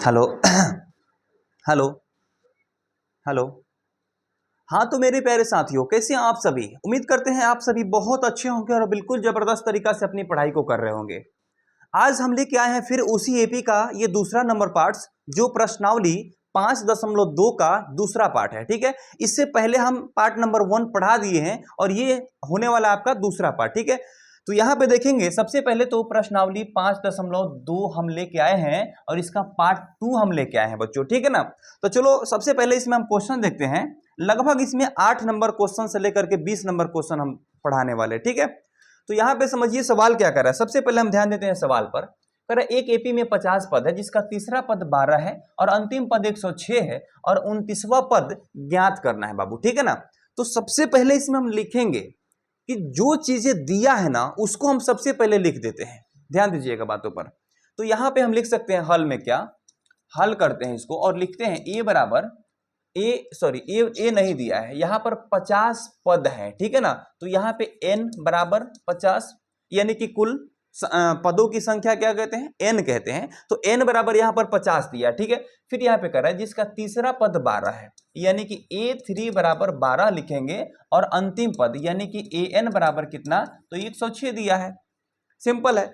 Hello. Hello. Hello. हाँ तो मेरे प्यारे साथियों, कैसे हैं आप सभी? उम्मीद करते हैं आप सभी बहुत अच्छे होंगे और बिल्कुल जबरदस्त तरीका से अपनी पढ़ाई को कर रहे होंगे। आज हम लेके आए हैं फिर उसी एपी का ये दूसरा नंबर पार्ट्स, जो प्रश्नावली 5.2 का दूसरा पार्ट है। ठीक है, इससे पहले हम पार्ट नंबर 1 पढ़ा दिए हैं और ये होने वाला आपका दूसरा पार्ट। ठीक है, तो यहां पे देखेंगे सबसे पहले तो प्रश्नावली 5.2 हम लेके आए हैं और इसका पार्ट 2 हम लेके आए हैं बच्चों। ठीक है ना, तो चलो सबसे पहले इसमें हम क्वेश्चन देखते हैं। लगभग इसमें 8 नंबर क्वेश्चन से लेकर के 20 नंबर क्वेश्चन हम पढ़ाने वाले। ठीक है, तो यहां पे समझिए सवाल क्या कर रहा है। सबसे पहले हम ध्यान देते हैं सवाल पर। कह रहा है एक एपी में 50 पद है, जिसका तीसरा पद 12 है और अंतिम पद 106 है और 29वां पद ज्ञात करना है बाबू। ठीक है ना, तो सबसे पहले इसमें हम लिखेंगे कि जो चीजें दिया है ना उसको हम सबसे पहले लिख देते हैं। ध्यान दीजिएगा बातों पर। तो यहां पे हम लिख सकते हैं हल में क्या, हल करते हैं इसको और लिखते हैं ए बराबर ए नहीं दिया है, यहां पर 50 पद है। ठीक है ना, तो यहां पे n बराबर 50, यानी कि कुल पदों की संख्या क्या कहते हैं, n कहते हैं। तो n बराबर यहां पर 50 दिया। ठीक है, फिर यहां पे कर रहा है जिसका तीसरा पद 12 है, यानी कि a3 बराबर 12 लिखेंगे और अंतिम पद यानी कि an बराबर कितना, तो 106 दिया है। सिंपल है।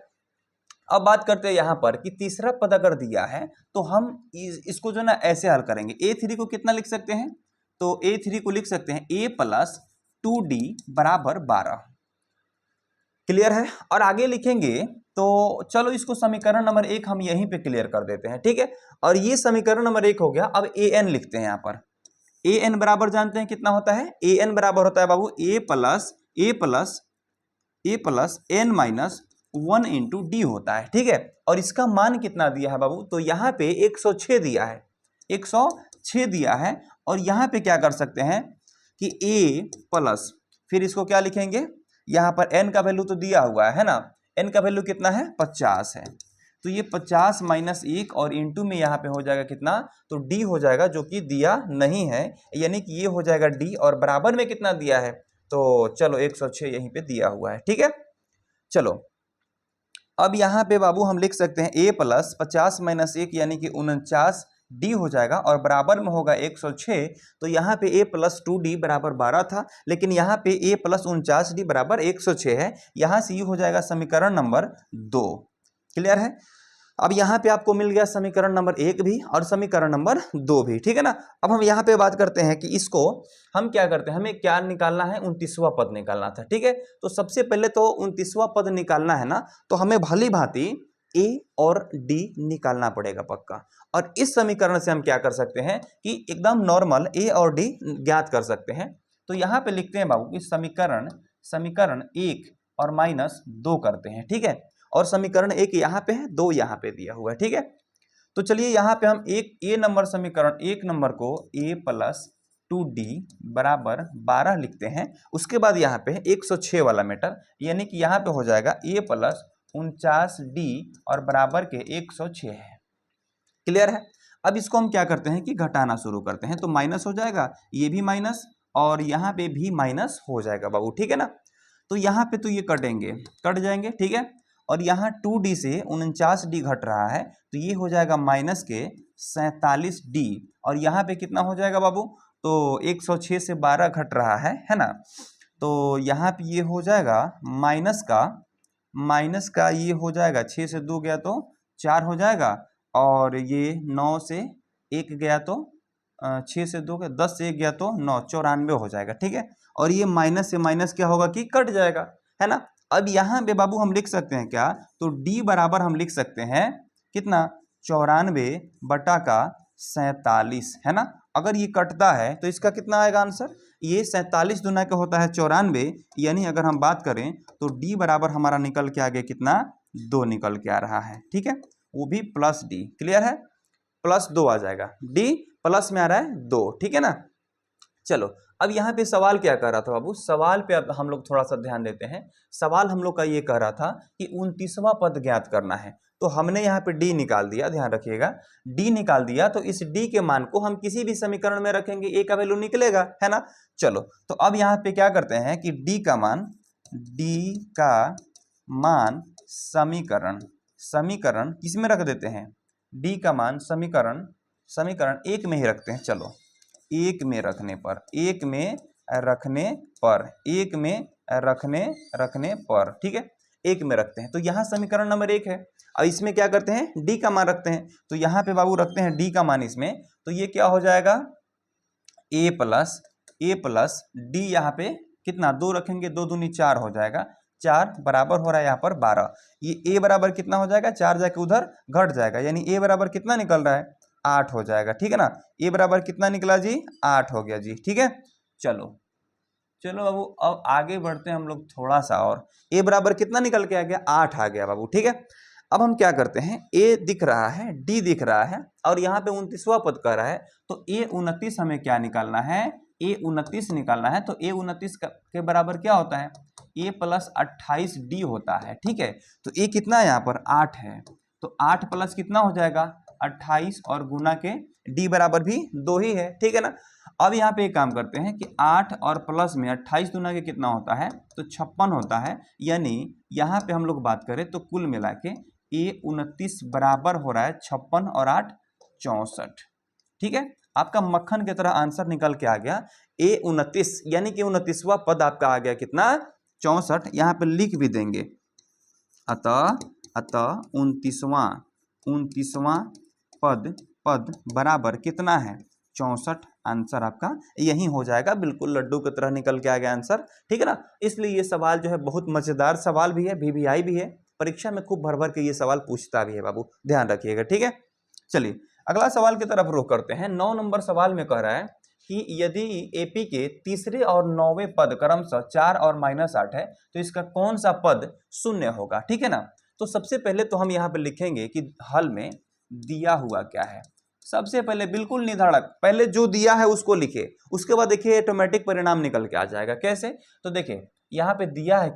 अब बात करते हैं यहां पर कि तीसरा पद अगर दिया है तो हम इसको जो ना ऐसे हल करेंगे। a3 को कितना लिख सकते हैं, तो a3 को लिख सकते हैं a प्लस 2d बराबर 12। क्लियर है, और आगे लिखेंगे तो चलो इसको समीकरण नंबर 1 हम यहीं पे क्लियर कर देते हैं। ठीक है, और ये समीकरण नंबर 1 हो गया। अब an लिखते हैं। यहां पर an बराबर जानते हैं कितना होता है, an बराबर होता है बाबू a plus n minus 1 into d होता है। ठीक है, और इसका मान कितना दिया है बाबू, तो यहां पे 106 दिया है, 106 दिया है। और यहां पे क्या कर सकते हैं कि a प्लस, फिर इसको क्या लिखेंगे, यहां पर n का वैल्यू तो दिया हुआ है ना, n का वैल्यू कितना है, 50 है। तो ये 50 माइनस 1 और इंटू में यहाँ पे हो जाएगा कितना, तो d हो जाएगा, जो कि दिया नहीं है, यानी कि ये हो जाएगा d और बराबर में कितना दिया है, तो चलो 106 यहीं पे दिया हुआ है। ठीक है, चलो अब यहाँ पे बाबू हम लिख सकते हैं a प्लस 50 माइनस 1 यानी कि 49 d हो जाएगा और बराबर में होगा 106। तो यहाँ पे a प्लस 2d बराबर 12 था, लेकिन यहाँ पे a प्लस 49d बराबर 106 है। यहाँ से ये हो जाएगा समीकरण नंबर 2। क्लियर है, अब यहाँ पे आपको मिल गया समीकरण नंबर 1 भी और समीकरण नंबर 2 भी। ठीक है ना, अब हम यहाँ पे बात करते हैं कि इसको हम क्या करते हैं, हमें क्या निकालना है, 29वां पद निकालना था। ठीक है, तो सबसे पहले तो 29वां पद निकालना है ना, तो हमें भली भांति a और d निकालना पड़ेगा पक्का। और इस समीकरण से हम क्या कर सकते हैं कि एकदम नॉर्मल a और d ज्ञात कर सकते हैं। तो यहाँ पे लिखते हैं बाबू कि समीकरण 1 और माइनस 2 करते हैं। ठीक है, और समीकरण 1 यहाँ पे है, 2 यहाँ पे दिया हुआ है। ठीक है, तो चलिए यहाँ पे हम समीकरण 1 नंबर को a प्लस 2d बराबर 12 लिखते हैं। उसके बाद यहाँ पे 106 वाला मैटर, यानी कि यहाँ पे हो जाएगा a प्लस 49d और बराबर के 106 है। क्लियर है, अब इसको हम क्या करते हैं कि घटाना शुरू करते हैं। तो माइनस हो जाएगा, ये भी माइनस और यहाँ पे भी माइनस हो जाएगा बाबू। ठीक है ना, तो यहाँ पे तो ये कट जाएंगे। ठीक है, और यहाँ 2d से 49d घट रहा है, तो ये हो जाएगा माइनस के 47d और यहाँ पे कितना हो जाएगा बाबू, तो 106 से 12 घट रहा है ना, तो यहाँ पे ये हो जाएगा माइनस का ये हो जाएगा, 6 से 2 गया तो 4 हो जाएगा और ये 9 से 1 गया तो 6 से 2 गया, 10 से 1 गया तो 9, 94 हो जाएगा। ठीक है, और ये माइनस से माइनस क्या होगा कि कट जाएगा, है ना। अब यहाँ पे बाबू हम लिख सकते हैं क्या, तो d बराबर हम लिख सकते हैं कितना, 94 बटा का 47, है ना। अगर ये कटता है तो इसका कितना आएगा आंसर, ये 47 दुना का होता है 94, यानी अगर हम बात करें तो d बराबर हमारा निकल के आ गया कितना, 2 निकल के आ रहा है। ठीक है, वो भी प्लस d। क्लियर है, प्लस 2 आ जाएगा, d प्लस में आ रहा है 2। ठीक है ना, चलो अब यहाँ पे सवाल क्या कर रहा था बाबू, सवाल पे अब हम लोग थोड़ा सा ध्यान देते हैं। सवाल हम लोग का ये कह रहा था कि 29वां पद ज्ञात करना है, तो हमने यहाँ पे d निकाल दिया। ध्यान रखिएगा, d निकाल दिया, तो इस d के मान को हम किसी भी समीकरण में रखेंगे, a का वैल्यू निकलेगा, है ना। चलो तो अब यहाँ पे क्या करते हैं कि d का मान समीकरण किस में रख देते हैं, डी का मान समीकरण एक में ही रखते हैं। चलो एक में रखने पर ठीक है, एक में रखते हैं। तो यहाँ समीकरण नंबर 1 है और इसमें क्या करते हैं, डी का मान रखते हैं। तो यहाँ पे बाबू रखते हैं डी का मान इसमें, तो ये क्या हो जाएगा, ए प्लस डी। यहाँ पे कितना, 2 रखेंगे, 2 दूनी 4 हो जाएगा, 4 बराबर हो रहा है यहाँ पर 12। ये ए बराबर कितना हो जाएगा, 4 जाके उधर घट जाएगा, यानी ए बराबर कितना निकल रहा है, 8 हो जाएगा। ठीक है ना, ए बराबर कितना निकला जी, 8 हो गया जी। ठीक है, चलो बाबू अब आगे बढ़ते हैं हम लोग थोड़ा सा, और ए बराबर कितना निकल के आ गया, 8 आ गया बाबू। ठीक है, अब हम क्या करते हैं, ए दिख रहा है, डी दिख रहा है और यहाँ पे 29वां पद कह रहा है, तो ए 29 हमें क्या निकालना है, ए 29 निकालना है। तो ए 29 के बराबर क्या होता है, ए प्लस 28 डी होता है। ठीक है, तो ए कितना है यहाँ पर, 8 है, तो 8 प्लस कितना हो जाएगा 28 और गुना के डी बराबर भी 2 ही है। ठीक है ना, अब यहाँ पे एक काम करते हैं कि 8 और प्लस में 28 गुना के कितना होता है, तो 56 होता है। यानी यहाँ पे हम लोग बात करें तो कुल मिला के ए 29 बराबर हो रहा है 56 और 8 64। ठीक है, आपका मक्खन की तरह आंसर निकल के आ गया ए 29, यानी कि 29वां पद आपका आ गया कितना, 64। यहाँ पे लिख भी देंगे, अतः 29वां पद बराबर कितना है, 64। आंसर आपका यही हो जाएगा, बिल्कुल लड्डू की तरह निकल के आ गया आंसर। ठीक है ना, इसलिए ये सवाल जो है बहुत मजेदार सवाल भी है, वीवीआई भी है, परीक्षा में खूब भर भर के ये सवाल पूछता भी है बाबू, ध्यान रखिएगा। ठीक है, चलिए अगला सवाल की तरफ रुख करते हैं। 9 नंबर सवाल में कह रहा है कि यदि एपी के तीसरे और 9वें पद क्रमशः 4 और -8 है तो इसका कौन सा पद शून्य होगा। ठीक है ना, तो सबसे पहले तो हम यहाँ पे लिखेंगे कि हल में दिया हुआ क्या है। सबसे पहले बिल्कुल निधाड़क, पहले जो दिया है उसको लिखे, उसके बाद देखिए ऑटोमेटिक परिणाम निकल के आ जाएगा। कैसे, तो देखिए यहाँ पे दिया है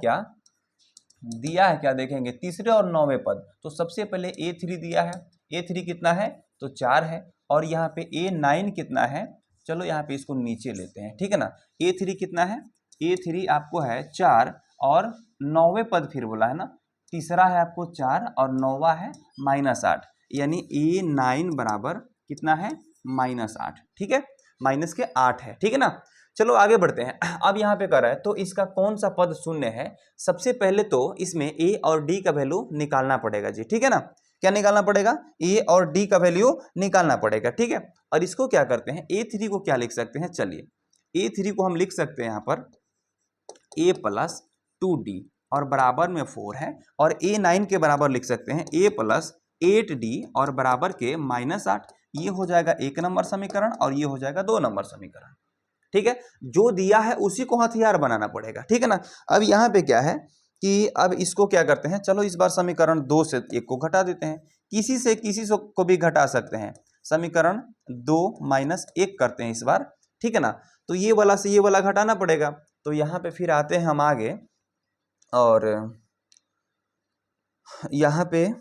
क्या, देखेंगे तीसरे और 9वें पद। तो सबसे पहले A3 दिया है, A3 कितना है, तो 4 है, और यहाँ पे A9 कितना है, चलो यहाँ पे इसको नीचे लेते हैं। ठीक है ना, A3 कितना है, A3 आपको है 4 और 9वें पद फिर बोला है ना, तीसरा है आपको 4 और 9वां है -8, यानी A9 बराबर कितना है, -8। ठीक है, माइनस के 8 है। ठीक है ना, चलो आगे बढ़ते हैं। अब यहाँ पे कर रहा है तो इसका कौन सा पद शून्य है। सबसे पहले तो इसमें ए और डी का वैल्यू निकालना पड़ेगा जी। ठीक है ना, क्या निकालना पड़ेगा, ए और डी का वैल्यू निकालना पड़ेगा। ठीक है, और इसको क्या करते हैं, A3 को क्या लिख सकते हैं, चलिए A3 को हम लिख सकते हैं यहाँ पर a प्लस 2d और बराबर में 4 है, और A9 के बराबर लिख सकते हैं a प्लस 8d और बराबर के -8। ये हो जाएगा 1 नंबर समीकरण और ये हो जाएगा 2 नंबर समीकरण। ठीक है, जो दिया है उसी को हथियार बनाना पड़ेगा। ठीक है ना, अब यहाँ पे क्या है कि अब इसको क्या करते हैं, चलो इस बार समीकरण 2 से 1 को घटा देते हैं, किसी से को भी घटा सकते हैं। समीकरण 2 -1 करते हैं इस बार। ठीक है ना, तो ये वाला से ये वाला घटाना पड़ेगा। तो यहाँ पे फिर आते हैं हम आगे, और यहाँ पे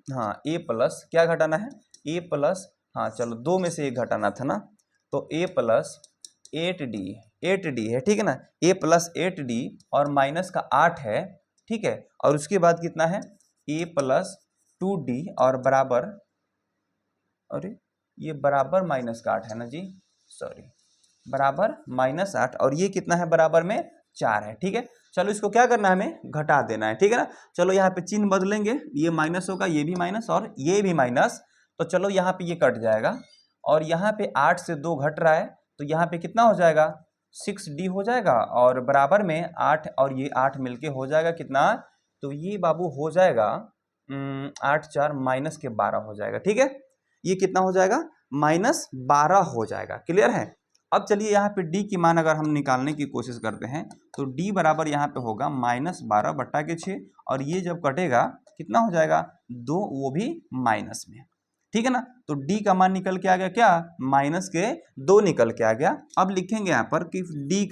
हाँ a प्लस क्या घटाना है, a प्लस, हाँ चलो 2 में से 1 घटाना था ना, तो a प्लस 8d है। ठीक है ना, a प्लस 8d और माइनस का 8 है। ठीक है, और उसके बाद कितना है, a प्लस 2d और बराबर, अरे ये बराबर -8 है ना जी, सॉरी, बराबर -8, और ये कितना है, बराबर में 4 है। ठीक है, चलो इसको क्या करना है, हमें घटा देना है। ठीक है ना, चलो यहाँ पे चिन्ह बदलेंगे, ये माइनस होगा, ये भी माइनस और ये भी माइनस, तो चलो यहाँ पे ये कट जाएगा, और यहाँ पे 8 से 2 घट रहा है, तो यहाँ पे कितना हो जाएगा, 6d हो जाएगा, और बराबर में 8 और ये 8 मिलके हो जाएगा कितना, तो ये बाबू हो जाएगा 8 4 -12 हो जाएगा। ठीक है, ये कितना हो जाएगा, -12 हो जाएगा। क्लियर है, अब चलिए यहाँ पे d की मान अगर हम निकालने की कोशिश करते हैं तो d बराबर यहाँ पे होगा -12/6, और ये जब कटेगा कितना हो जाएगा, 2, वो भी माइनस में। ठीक है ना, तो d का मान निकल के आ गया क्या, -2 निकल के आ गया। अब लिखेंगे यहाँ पर कि d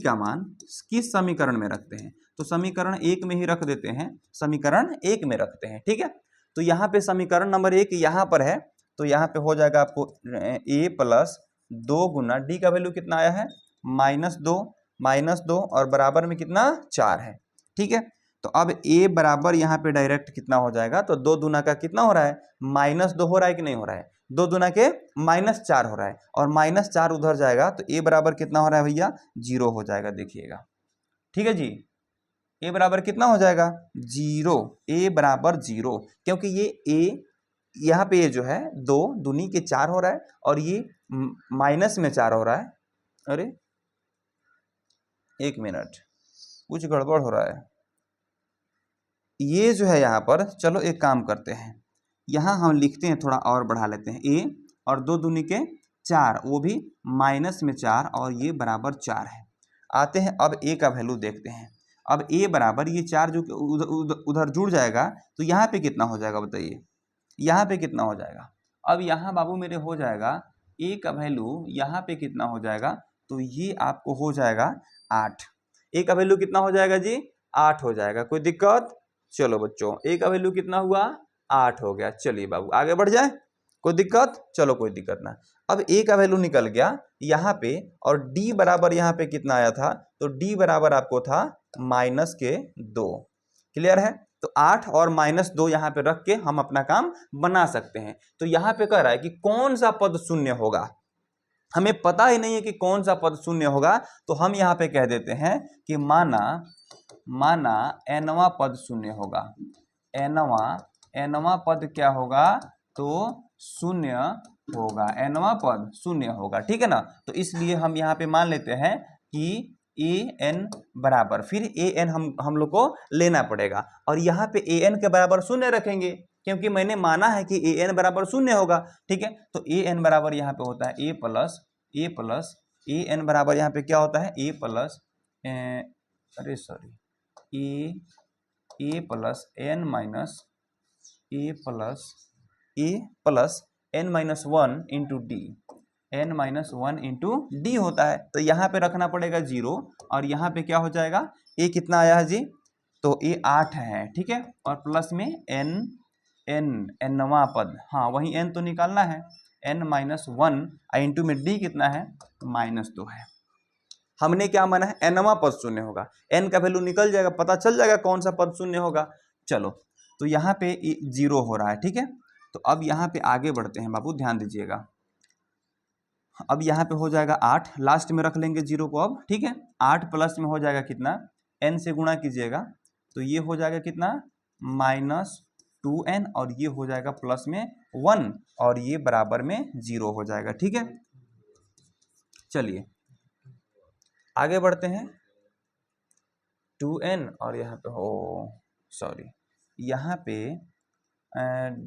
का मान किस समीकरण में रखते हैं, तो समीकरण 1 में ही रख देते हैं, समीकरण 1 में रखते हैं। ठीक है, तो यहाँ पे समीकरण नंबर 1 यहाँ पर है, तो यहाँ पे हो जाएगा आपको a प्लस 2 गुना d का वैल्यू कितना आया है, -2 और बराबर में कितना, 4 है। ठीक है, तो अब a बराबर यहाँ पे डायरेक्ट कितना हो जाएगा, तो 2 दूना का कितना हो रहा है, -2 हो रहा है कि नहीं हो रहा है, 2 दूना के -4 हो रहा है, और -4 उधर जाएगा तो a बराबर कितना हो रहा है भैया, 0 हो जाएगा, देखिएगा। ठीक है जी, a बराबर कितना हो जाएगा, 0, a बराबर 0, क्योंकि ये a यहाँ पे ये जो है 2 दूनी के 4 हो रहा है, और ये माइनस में 4 हो रहा है। अरे एक मिनट, कुछ गड़बड़ हो रहा है। ये जो है यहाँ पर, चलो एक काम करते हैं, यहाँ हम लिखते हैं, थोड़ा और बढ़ा लेते हैं, a और 2 दूनी के 4, वो भी माइनस में 4, और ये बराबर 4 है। आते हैं अब a का वैल्यू देखते हैं। अब a बराबर ये 4 जो उधर जुड़ जाएगा, तो यहाँ पे कितना हो जाएगा बताइए, यहाँ पे कितना हो जाएगा। अब यहाँ बाबू मेरे हो जाएगा a का वैल्यू यहाँ पे कितना हो जाएगा, तो ये आपको हो जाएगा 8। a का वैल्यू कितना हो जाएगा जी, 8 हो जाएगा। कोई दिक्कत, चलो बच्चों a का वैल्यू कितना हुआ, 8 हो गया। चलिए बाबू आगे बढ़ जाए, कोई दिक्कत, चलो कोई दिक्कत ना। अब a का वैल्यू निकल गया यहाँ पे, और d बराबर यहाँ पे कितना आया था, तो d बराबर आपको था -2। क्लियर है, तो 8 और -2 यहाँ पे रख के हम अपना काम बना सकते हैं। तो यहाँ पे कह रहा है कि कौन सा पद शून्य होगा, हमें पता ही नहीं है कि कौन सा पद शून्य होगा, तो हम यहाँ पे कह देते हैं कि माना nवां पद शून्य होगा। nवां पद क्या होगा, तो शून्य होगा, nवां पद शून्य होगा। ठीक है ना, तो इसलिए हम यहाँ पे मान लेते हैं कि an बराबर, फिर an हम लोग को लेना पड़ेगा, और यहाँ पे an के बराबर शून्य रखेंगे, क्योंकि मैंने माना है कि an बराबर शून्य होगा। ठीक है, तो an बराबर यहाँ पे होता है an बराबर यहाँ पे क्या होता है, a plus n-1 into D, n-1 into d होता है। तो यहाँ पे रखना पड़ेगा 0, और यहाँ पे क्या हो जाएगा, a कितना आया है जी, तो a 8 है। ठीक है, और प्लस में nवां पद, हाँ वही n तो निकालना है, n-1 इंटू में d कितना है, -2 है। हमने क्या माना है, nवां पद शून्य होगा, n का वैल्यू निकल जाएगा, पता चल जाएगा कौन सा पद शून्य होगा। चलो, तो यहाँ पे 0 हो रहा है। ठीक है, तो अब यहाँ पे आगे बढ़ते हैं बाबू, ध्यान दीजिएगा। अब यहाँ पे हो जाएगा 8, लास्ट में रख लेंगे 0 को अब। ठीक है, 8 प्लस में हो जाएगा कितना, n से गुणा कीजिएगा, तो ये हो जाएगा कितना, -2n, और ये हो जाएगा प्लस में 1, और ये बराबर में 0 हो जाएगा। ठीक है, चलिए आगे बढ़ते हैं। 2n और यहाँ पे यहाँ पे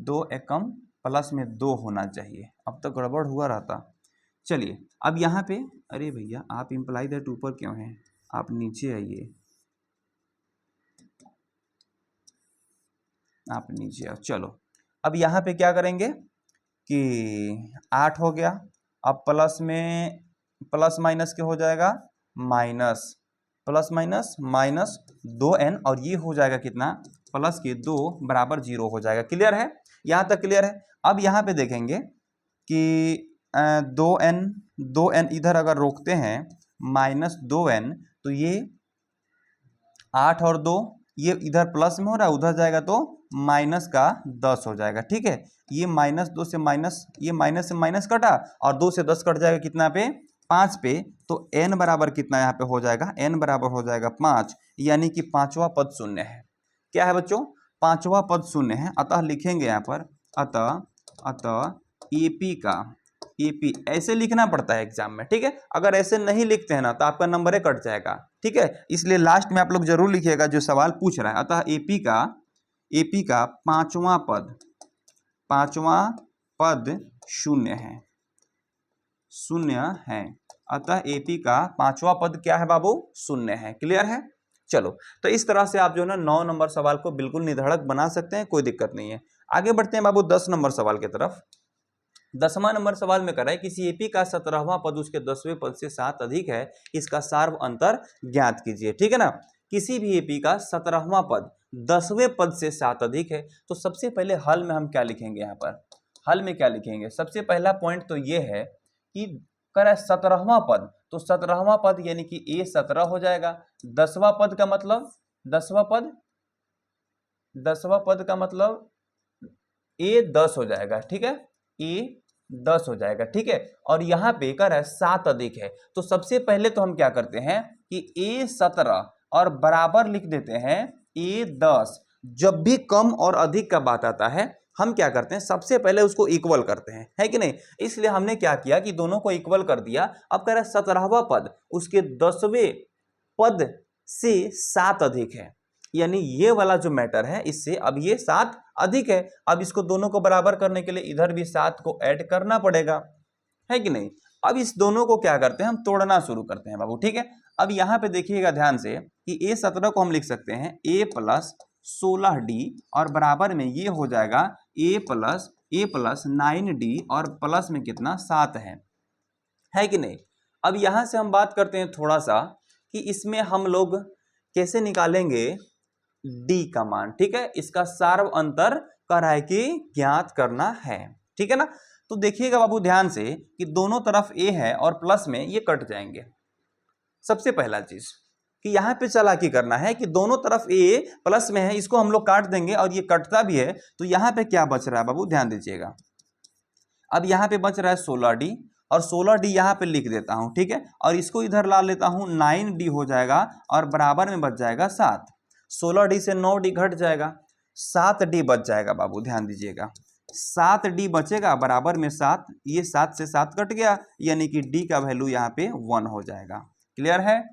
2 एकम प्लस में 2 होना चाहिए, अब तक गड़बड़ हुआ रहता। चलिए अब यहाँ पे, अरे भैया आप इम्प्लाई दैट ऊपर क्यों हैं, आप नीचे आइए, आप नीचे आओ। चलो अब यहाँ पे क्या करेंगे कि 8 हो गया, अब प्लस माइनस क्या हो जाएगा, प्लस माइनस 2n, और ये हो जाएगा कितना, प्लस के 2 बराबर 0 हो जाएगा। क्लियर है, यहाँ तक क्लियर है। अब यहाँ पे देखेंगे कि 2n इधर अगर रोकते हैं, -2n, तो ये 8 और 2, ये इधर प्लस में हो रहा है, उधर जाएगा तो माइनस का 10 हो जाएगा। ठीक है, ये -2 से माइनस, ये माइनस से माइनस कटा, और 2 से 10 कट जाएगा कितना पे, 5 पे, तो n बराबर कितना यहाँ पे हो जाएगा, n बराबर हो जाएगा 5, यानी कि 5वां पद शून्य है। क्या है बच्चों, 5वां पद शून्य है। अतः लिखेंगे यहाँ पर, अतः एपी ऐसे लिखना पड़ता है एग्जाम में। ठीक है, अगर ऐसे नहीं लिखते हैं ना तो आपका नंबर ही कट जाएगा। ठीक है, इसलिए लास्ट में आप लोग जरूर लिखिएगा जो सवाल पूछ रहा है। अतः एपी का पांचवा पद शून्य है। अतः एपी का 5वां पद क्या है बाबू, शून्य है। क्लियर है, चलो तो इस तरह से आप जो है ना 9 नंबर सवाल को बिल्कुल निधड़क बना सकते हैं, कोई दिक्कत नहीं है। आगे बढ़ते हैं बाबू 10 नंबर सवाल की तरफ। 10वां नंबर सवाल में कर रहा है, किसी एपी का 17वां पद उसके 10वें पद से 7 अधिक है, इसका सार्व अंतर ज्ञात कीजिए। ठीक है ना, किसी भी एपी का 17वां पद 10वें पद से 7 अधिक है, तो सबसे पहले हल में हम क्या लिखेंगे, यहाँ पर हल में क्या लिखेंगे, सबसे पहला पॉइंट तो ये है कि कर 17वां पद, तो 17वां पद यानी कि a 17 हो जाएगा, 10वां पद का मतलब 10वां पद 10वां पद का मतलब ए 10 हो जाएगा, ठीक है, ए 10 हो जाएगा, ठीक है। और यहाँ पे कर है 7 अधिक है, तो सबसे पहले तो हम क्या करते हैं कि ए 17 और बराबर लिख देते हैं ए 10। जब भी कम और अधिक का बात आता है हम क्या करते हैं, सबसे पहले उसको इक्वल करते हैं, है कि नहीं। इसलिए हमने क्या किया कि दोनों को इक्वल कर दिया। अब कह रहा है 17वां पद उसके 10वें पद से 7 अधिक है, यानी ये वाला जो मैटर है इससे अब ये 7 अधिक है। अब इसको दोनों को बराबर करने के लिए इधर भी 7 को ऐड करना पड़ेगा, है कि नहीं। अब इस दोनों को क्या करते हैं, हम तोड़ना शुरू करते हैं बाबू, ठीक है। अब यहाँ पे देखिएगा ध्यान से कि ए 17 को हम लिख सकते हैं ए प्लस 16d और बराबर में ये हो जाएगा ए प्लस 9d और प्लस में कितना 7 है कि नहीं। अब यहां से हम बात करते हैं थोड़ा सा कि इसमें हम लोग कैसे निकालेंगे डी का मान, ठीक है। इसका सार्व अंतर कराए कि ज्ञात करना है, ठीक है ना। तो देखिएगा बाबू ध्यान से कि दोनों तरफ ए है और प्लस में ये कट जाएंगे। सबसे पहला चीज कि यहाँ पे चालाकी करना है कि दोनों तरफ ए प्लस में है, इसको हम लोग काट देंगे और ये कटता भी है, तो यहाँ पे क्या बच रहा है बाबू, ध्यान दीजिएगा। अब यहाँ पे बच रहा है 16d और 16d यहाँ पे लिख देता हूँ, ठीक है। और इसको इधर ला लेता हूँ, 9d हो जाएगा और बराबर में बच जाएगा 7। 16d से 9d घट जाएगा, 7d बच जाएगा बाबू, ध्यान दीजिएगा। 7d बचेगा बराबर में 7, ये 7 से 7 कट गया, यानी कि d का वैल्यू यहाँ पे 1 हो जाएगा। क्लियर है,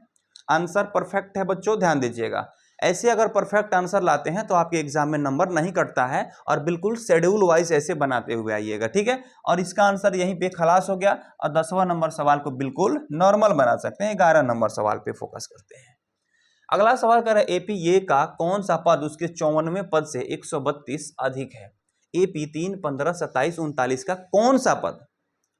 आंसर परफेक्ट है बच्चों, ध्यान दीजिएगा। ऐसे अगर परफेक्ट आंसर लाते हैं तो आपके एग्जाम में नंबर नहीं कटता है, और बिल्कुल शेड्यूल वाइज ऐसे बनाते हुए आइएगा, ठीक है। और इसका आंसर यहीं पे खलास हो गया, और 10वां नंबर सवाल को बिल्कुल नॉर्मल बना सकते हैं। 11 नंबर सवाल पे फोकस करते हैं। अगला सवाल कर रहा है एपी ये का कौन सा पद उसके 54वें पद से 132 अधिक है। एपी 3, 15, 27, 39 का कौन सा पद,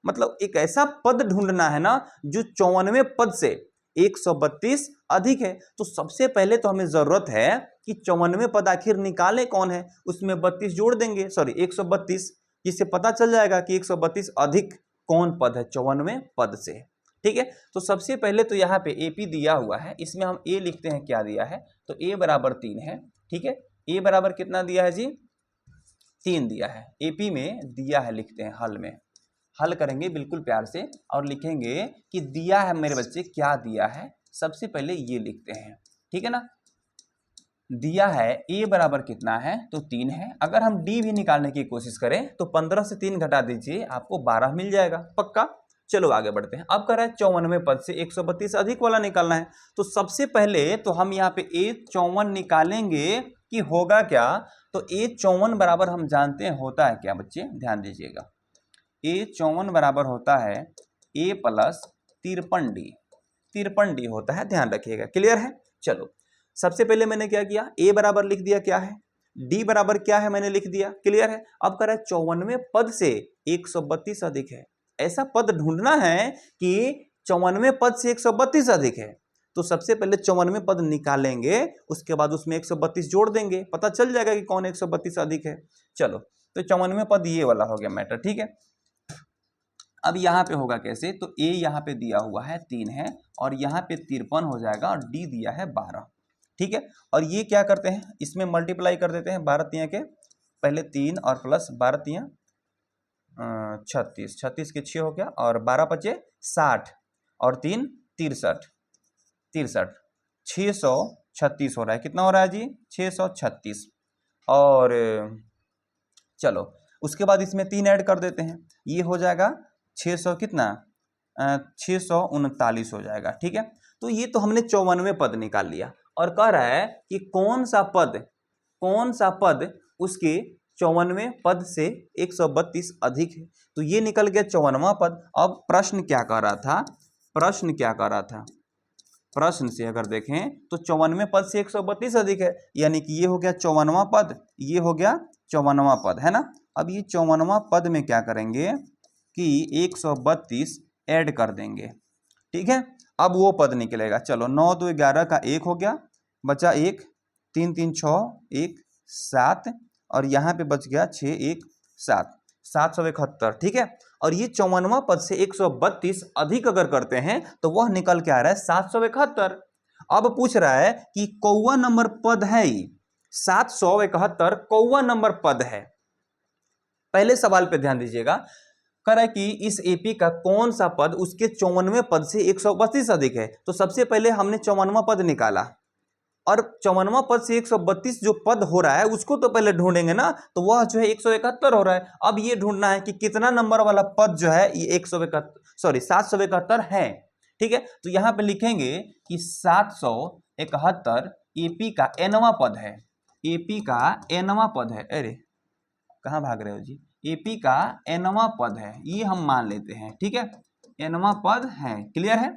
मतलब एक ऐसा पद ढूंढना है ना जो 54वें पद से 132 अधिक है। तो सबसे पहले तो हमें जरूरत है कि 54वें पद आखिर निकाले कौन है, उसमें 32 जोड़ देंगे, सॉरी 132, जिससे पता चल जाएगा कि 132 अधिक कौन पद है 54वें पद से, ठीक है। तो सबसे पहले तो यहाँ पे एपी दिया हुआ है, इसमें हम ए लिखते हैं, क्या दिया है, तो ए बराबर 3 है, ठीक है। ए बराबर कितना दिया है जी, 3 दिया है, एपी में दिया है, लिखते हैं हल में, हल करेंगे बिल्कुल प्यार से और लिखेंगे कि दिया है मेरे बच्चे, क्या दिया है, सबसे पहले ये लिखते हैं, ठीक है ना। दिया है ए बराबर कितना है, तो 3 है। अगर हम डी भी निकालने की कोशिश करें तो 15 से 3 घटा दीजिए, आपको 12 मिल जाएगा पक्का। चलो आगे बढ़ते हैं। अब कह रहा है 54वें पद से 132 अधिक वाला निकालना है, तो सबसे पहले तो हम यहाँ पे ए 54 निकालेंगे कि होगा क्या, तो ए 54 बराबर हम जानते हैं होता है क्या बच्चे, ध्यान दीजिएगा। ए 54 बराबर होता है ए प्लस 53d, 53d होता है, ध्यान रखिएगा। क्लियर है, चलो सबसे पहले मैंने क्या किया, ए बराबर लिख दिया, क्या है, डी बराबर क्या है मैंने लिख दिया, क्लियर है। अब कह रहा है 54वें पद से 132 अधिक है, ऐसा पद ढूंढना है कि 54वें पद से 132 अधिक है। तो सबसे पहले 54वें पद निकालेंगे, उसके बाद उसमें 132 जोड़ देंगे, पता चल जाएगा कि कौन 132 अधिक है। चलो तो 54वें पद ये वाला हो गया मैटर, ठीक है। अब यहाँ पे होगा कैसे, तो ए यहाँ पे दिया हुआ है 3 है और यहाँ पे 53 हो जाएगा और डी दिया है 12, ठीक है। और ये क्या करते हैं, इसमें मल्टीप्लाई कर देते हैं, 12 तियां के पहले 3 और प्लस 12 तियां 36, 36 के 6 हो गया और 12 पचे 60 और 3 63, 636 हो रहा है, कितना हो रहा है जी 636। और चलो उसके बाद इसमें 3 ऐड कर देते हैं, ये हो जाएगा 600 कितना 639 हो जाएगा, ठीक है। तो ये तो हमने 54वें पद निकाल लिया, और कह रहा है कि कौन सा पद उसके 54वें पद से 132 अधिक है। तो ये निकल गया 54वां पद। अब प्रश्न क्या कह रहा था, प्रश्न से अगर देखें तो 54वें पद से 132 अधिक है, यानी कि ये हो गया 54वां पद, ये हो गया 54वां पद, है ना। अब ये 54वां पद में क्या करेंगे कि 132 ऐड कर देंगे, ठीक है। अब वो पद निकलेगा, चलो 9 2 11 का 1 हो गया, बचा 1, 3 3 6 1 7 और यहाँ पे बच गया 6 1 7, 771, ठीक है। और ये 54वां पद से 132 अधिक अगर करते हैं तो वह निकल के आ रहा है 771। अब पूछ रहा है कि कौवा नंबर पद है 771 कौवा नंबर पद है। पहले सवाल पे ध्यान दीजिएगा, कह रहा है कि इस एपी का कौन सा पद उसके 54वें पद से 132 अधिक है। तो सबसे पहले हमने 54वां पद निकाला और 54वां पद से 132 जो पद हो रहा है उसको तो पहले ढूंढेंगे ना, तो वह जो है 171 हो रहा है। अब ये ढूंढना है कि कितना नंबर वाला पद जो है ये 771 है। ठीक है, तो यहां पे लिखेंगे कि 771 एपी का एनवां पद है। एपी का एनवां पद है। अरे कहां भाग रहे हो जी, एपी का एनवां पद है, ये हम मान लेते हैं। ठीक है, एनवां पद है, क्लियर है,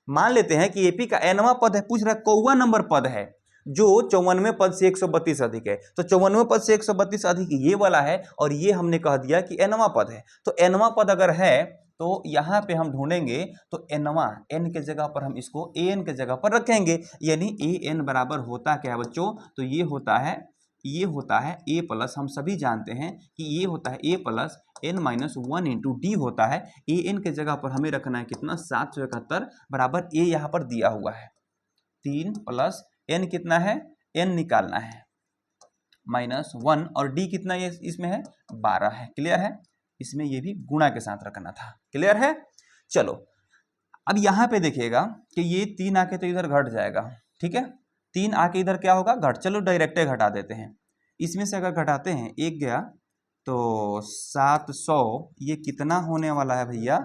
मान लेते हैं कि एपी का एनवां पद है। पूछ रहा है कौवा नंबर पद है जो 54वें पद से 132 अधिक है। तो 54वें पद से 132 अधिक ये वाला है और ये हमने कह दिया कि एनवां पद है। तो एनवां पद अगर है तो यहाँ पे हम ढूंढेंगे तो एनवां, एन के जगह पर हम इसको ए एन के जगह पर रखेंगे, यानी ए एन बराबर होता क्या है बच्चों, तो ये होता है ए प्लस, हम सभी जानते हैं कि ये होता है a plus n minus 1 into d होता है। ए एन के जगह पर हमें रखना है कितना, 771 बराबर ए यहाँ पर दिया हुआ है 3 प्लस एन कितना है, एन निकालना है माइनस 1 और डी कितना ये इसमें है 12 है। क्लियर है, इसमें ये भी गुणा के साथ रखना था। क्लियर है, चलो अब यहाँ पे देखिएगा कि ये 3 आके तो इधर घट जाएगा। ठीक है, 3 आके इधर क्या होगा, घट, चलो डायरेक्ट घटा देते हैं। इसमें से अगर घटाते हैं एक गया तो 700, ये कितना होने वाला है भैया,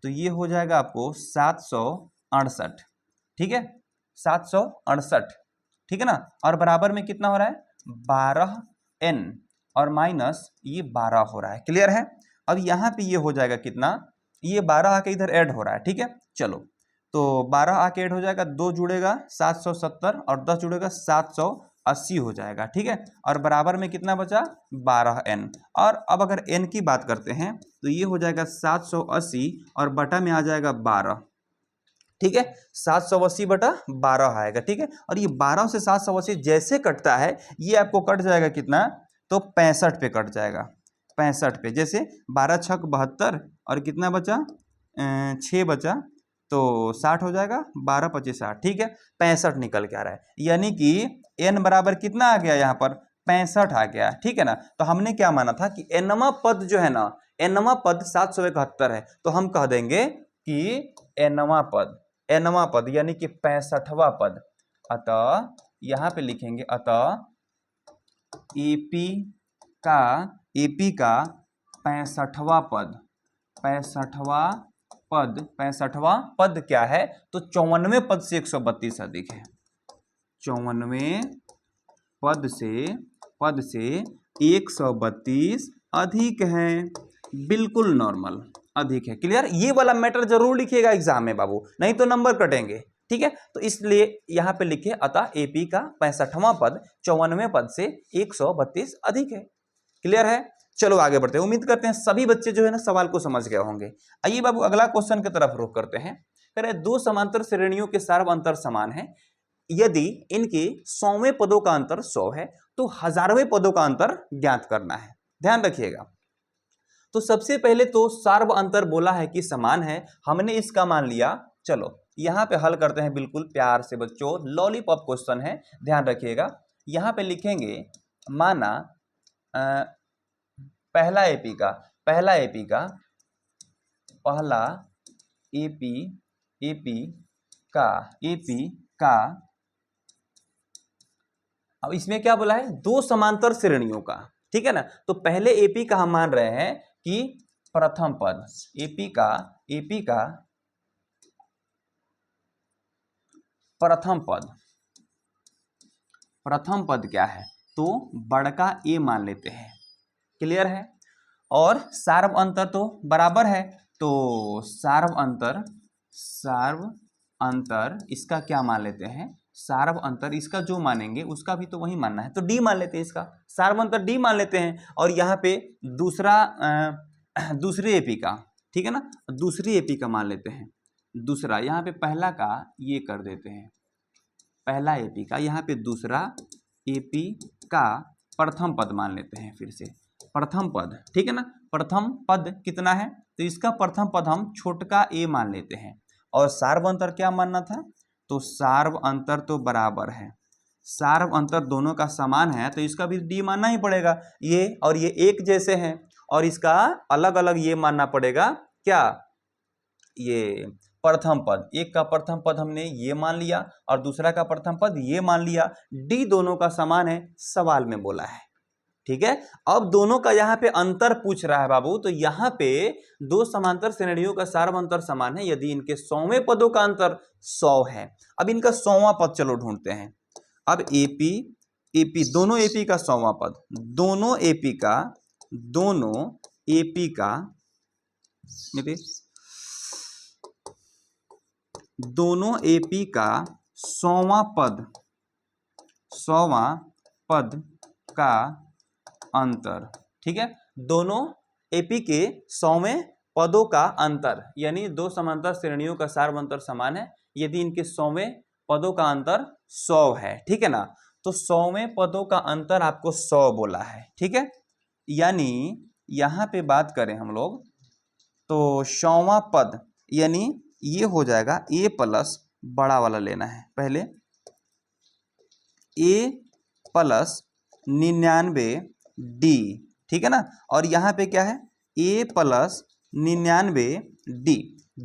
तो ये हो जाएगा आपको 768। ठीक है, 768, ठीक है ना, और बराबर में कितना हो रहा है 12n और माइनस ये 12 हो रहा है। क्लियर है, अब यहाँ पे ये हो जाएगा कितना, ये 12 आके इधर ऐड हो रहा है। ठीक है, चलो तो 12 आके ऐड हो जाएगा, 2 जुड़ेगा 770 और 10 जुड़ेगा 780 हो जाएगा। ठीक है, और बराबर में कितना बचा 12n। और अब अगर n की बात करते हैं तो ये हो जाएगा 780 और बटा में आ जाएगा 12। ठीक है, 780 बटा 12 आएगा। ठीक है, और ये 12 से 780 जैसे कटता है ये आपको कट जाएगा कितना, तो 65 पे कट जाएगा, 65 पे। जैसे 12 छक 72 और कितना बचा 6 बचा तो 60 हो जाएगा, 12 25 60। ठीक है, 65 निकल के आ रहा है, यानी कि n बराबर कितना आ गया यहाँ पर 65 आ गया। ठीक है ना, तो हमने क्या माना था कि एनवा पद जो है ना, एनवा पद 771 है, तो हम कह देंगे कि एनवा पद यानी कि 65वां पद। अतः यहां पे लिखेंगे अतः एपी का 65वां पद, 65वां पद क्या है, तो 54वें पद से 132 अधिक है। 54वें पद से 132 अधिक है, बिल्कुल नॉर्मल अधिक है। क्लियर, ये वाला मैटर जरूर लिखिएगा एग्जाम में बाबू, नहीं तो नंबर कटेंगे। ठीक है, तो इसलिए यहां पे लिखे अतः एपी का 65वां पद 54वें पद से 132 अधिक है। क्लियर है, चलो आगे बढ़ते हैं। उम्मीद करते हैं सभी बच्चे जो है ना सवाल को समझ गए होंगे। आइए बाबू अगला क्वेश्चन की तरफ रुख करते हैं। कह रहे दो समांतर श्रेणियों के सार्व अंतर समान है, यदि इनके 100वें पदों का अंतर 100 है तो 1000वें पदों का अंतर ज्ञात करना है। ध्यान रखिएगा, तो सबसे पहले तो सार्व अंतर बोला है कि समान है, हमने इसका मान लिया। चलो यहां पे हल करते हैं बिल्कुल प्यार से बच्चों, लॉलीपॉप क्वेश्चन है, ध्यान रखिएगा। यहां पे लिखेंगे माना पहला एपी का अब इसमें क्या बोला है, दो समांतर श्रेणियों का। ठीक है ना, तो पहले एपी का हम मान रहे हैं कि प्रथम पद, एपी का प्रथम पद क्या है, तो बड़का ए मान लेते हैं। क्लियर है, और सार्व अंतर तो बराबर है, तो सार्व अंतर इसका क्या मान लेते हैं, सार्व अंतर इसका जो मानेंगे उसका भी तो वही मानना है, तो डी मान लेते हैं, इसका सार्व अंतर डी मान लेते हैं। और यहाँ पे दूसरे एपी का, ठीक है ना, दूसरी एपी का मान लेते हैं दूसरा, यहाँ पे पहला का ये कर देते हैं, पहला एपी का, यहाँ पे दूसरा एपी का प्रथम पद मान लेते हैं, फिर से प्रथम पद। ठीक है ना, प्रथम पद कितना है, तो इसका प्रथम पद हम छोटका ए मान लेते हैं। और सार्व अंतर क्या मानना था, तो सार्व अंतर तो बराबर है, सार्व अंतर दोनों का समान है तो इसका भी डी मानना ही पड़ेगा। ये और ये एक जैसे हैं और इसका अलग अलग ये मानना पड़ेगा क्या, ये प्रथम पद, एक का प्रथम पद हमने ये मान लिया और दूसरा का प्रथम पद ये मान लिया। डी दोनों का समान है, सवाल में बोला है। ठीक है, अब दोनों का यहाँ पे अंतर पूछ रहा है बाबू, तो यहाँ पे दो समांतर श्रेणियों का सार्व अंतर समान है यदि इनके 100वें पदों का अंतर 100 है। अब इनका 100वां पद चलो ढूंढते हैं। अब एपी एपी दोनों एपी का 100वां पद, दोनों एपी का दोनों एपी का 100वां पद का अंतर। ठीक है, दोनों एपी के 100वें पदों का अंतर, यानी दो समांतर श्रेणियों का सार्व अंतर समान है यदि इनके 100वें पदों का अंतर 100 है। ठीक है ना, तो 100वें पदों का अंतर आपको 100 बोला है। ठीक है, यानी यहां पे बात करें हम लोग तो 100वां पद यानी ये हो जाएगा a प्लस बड़ा वाला लेना है पहले, a प्लस 99d। ठीक है ना, और यहाँ पे क्या है a प्लस 99d,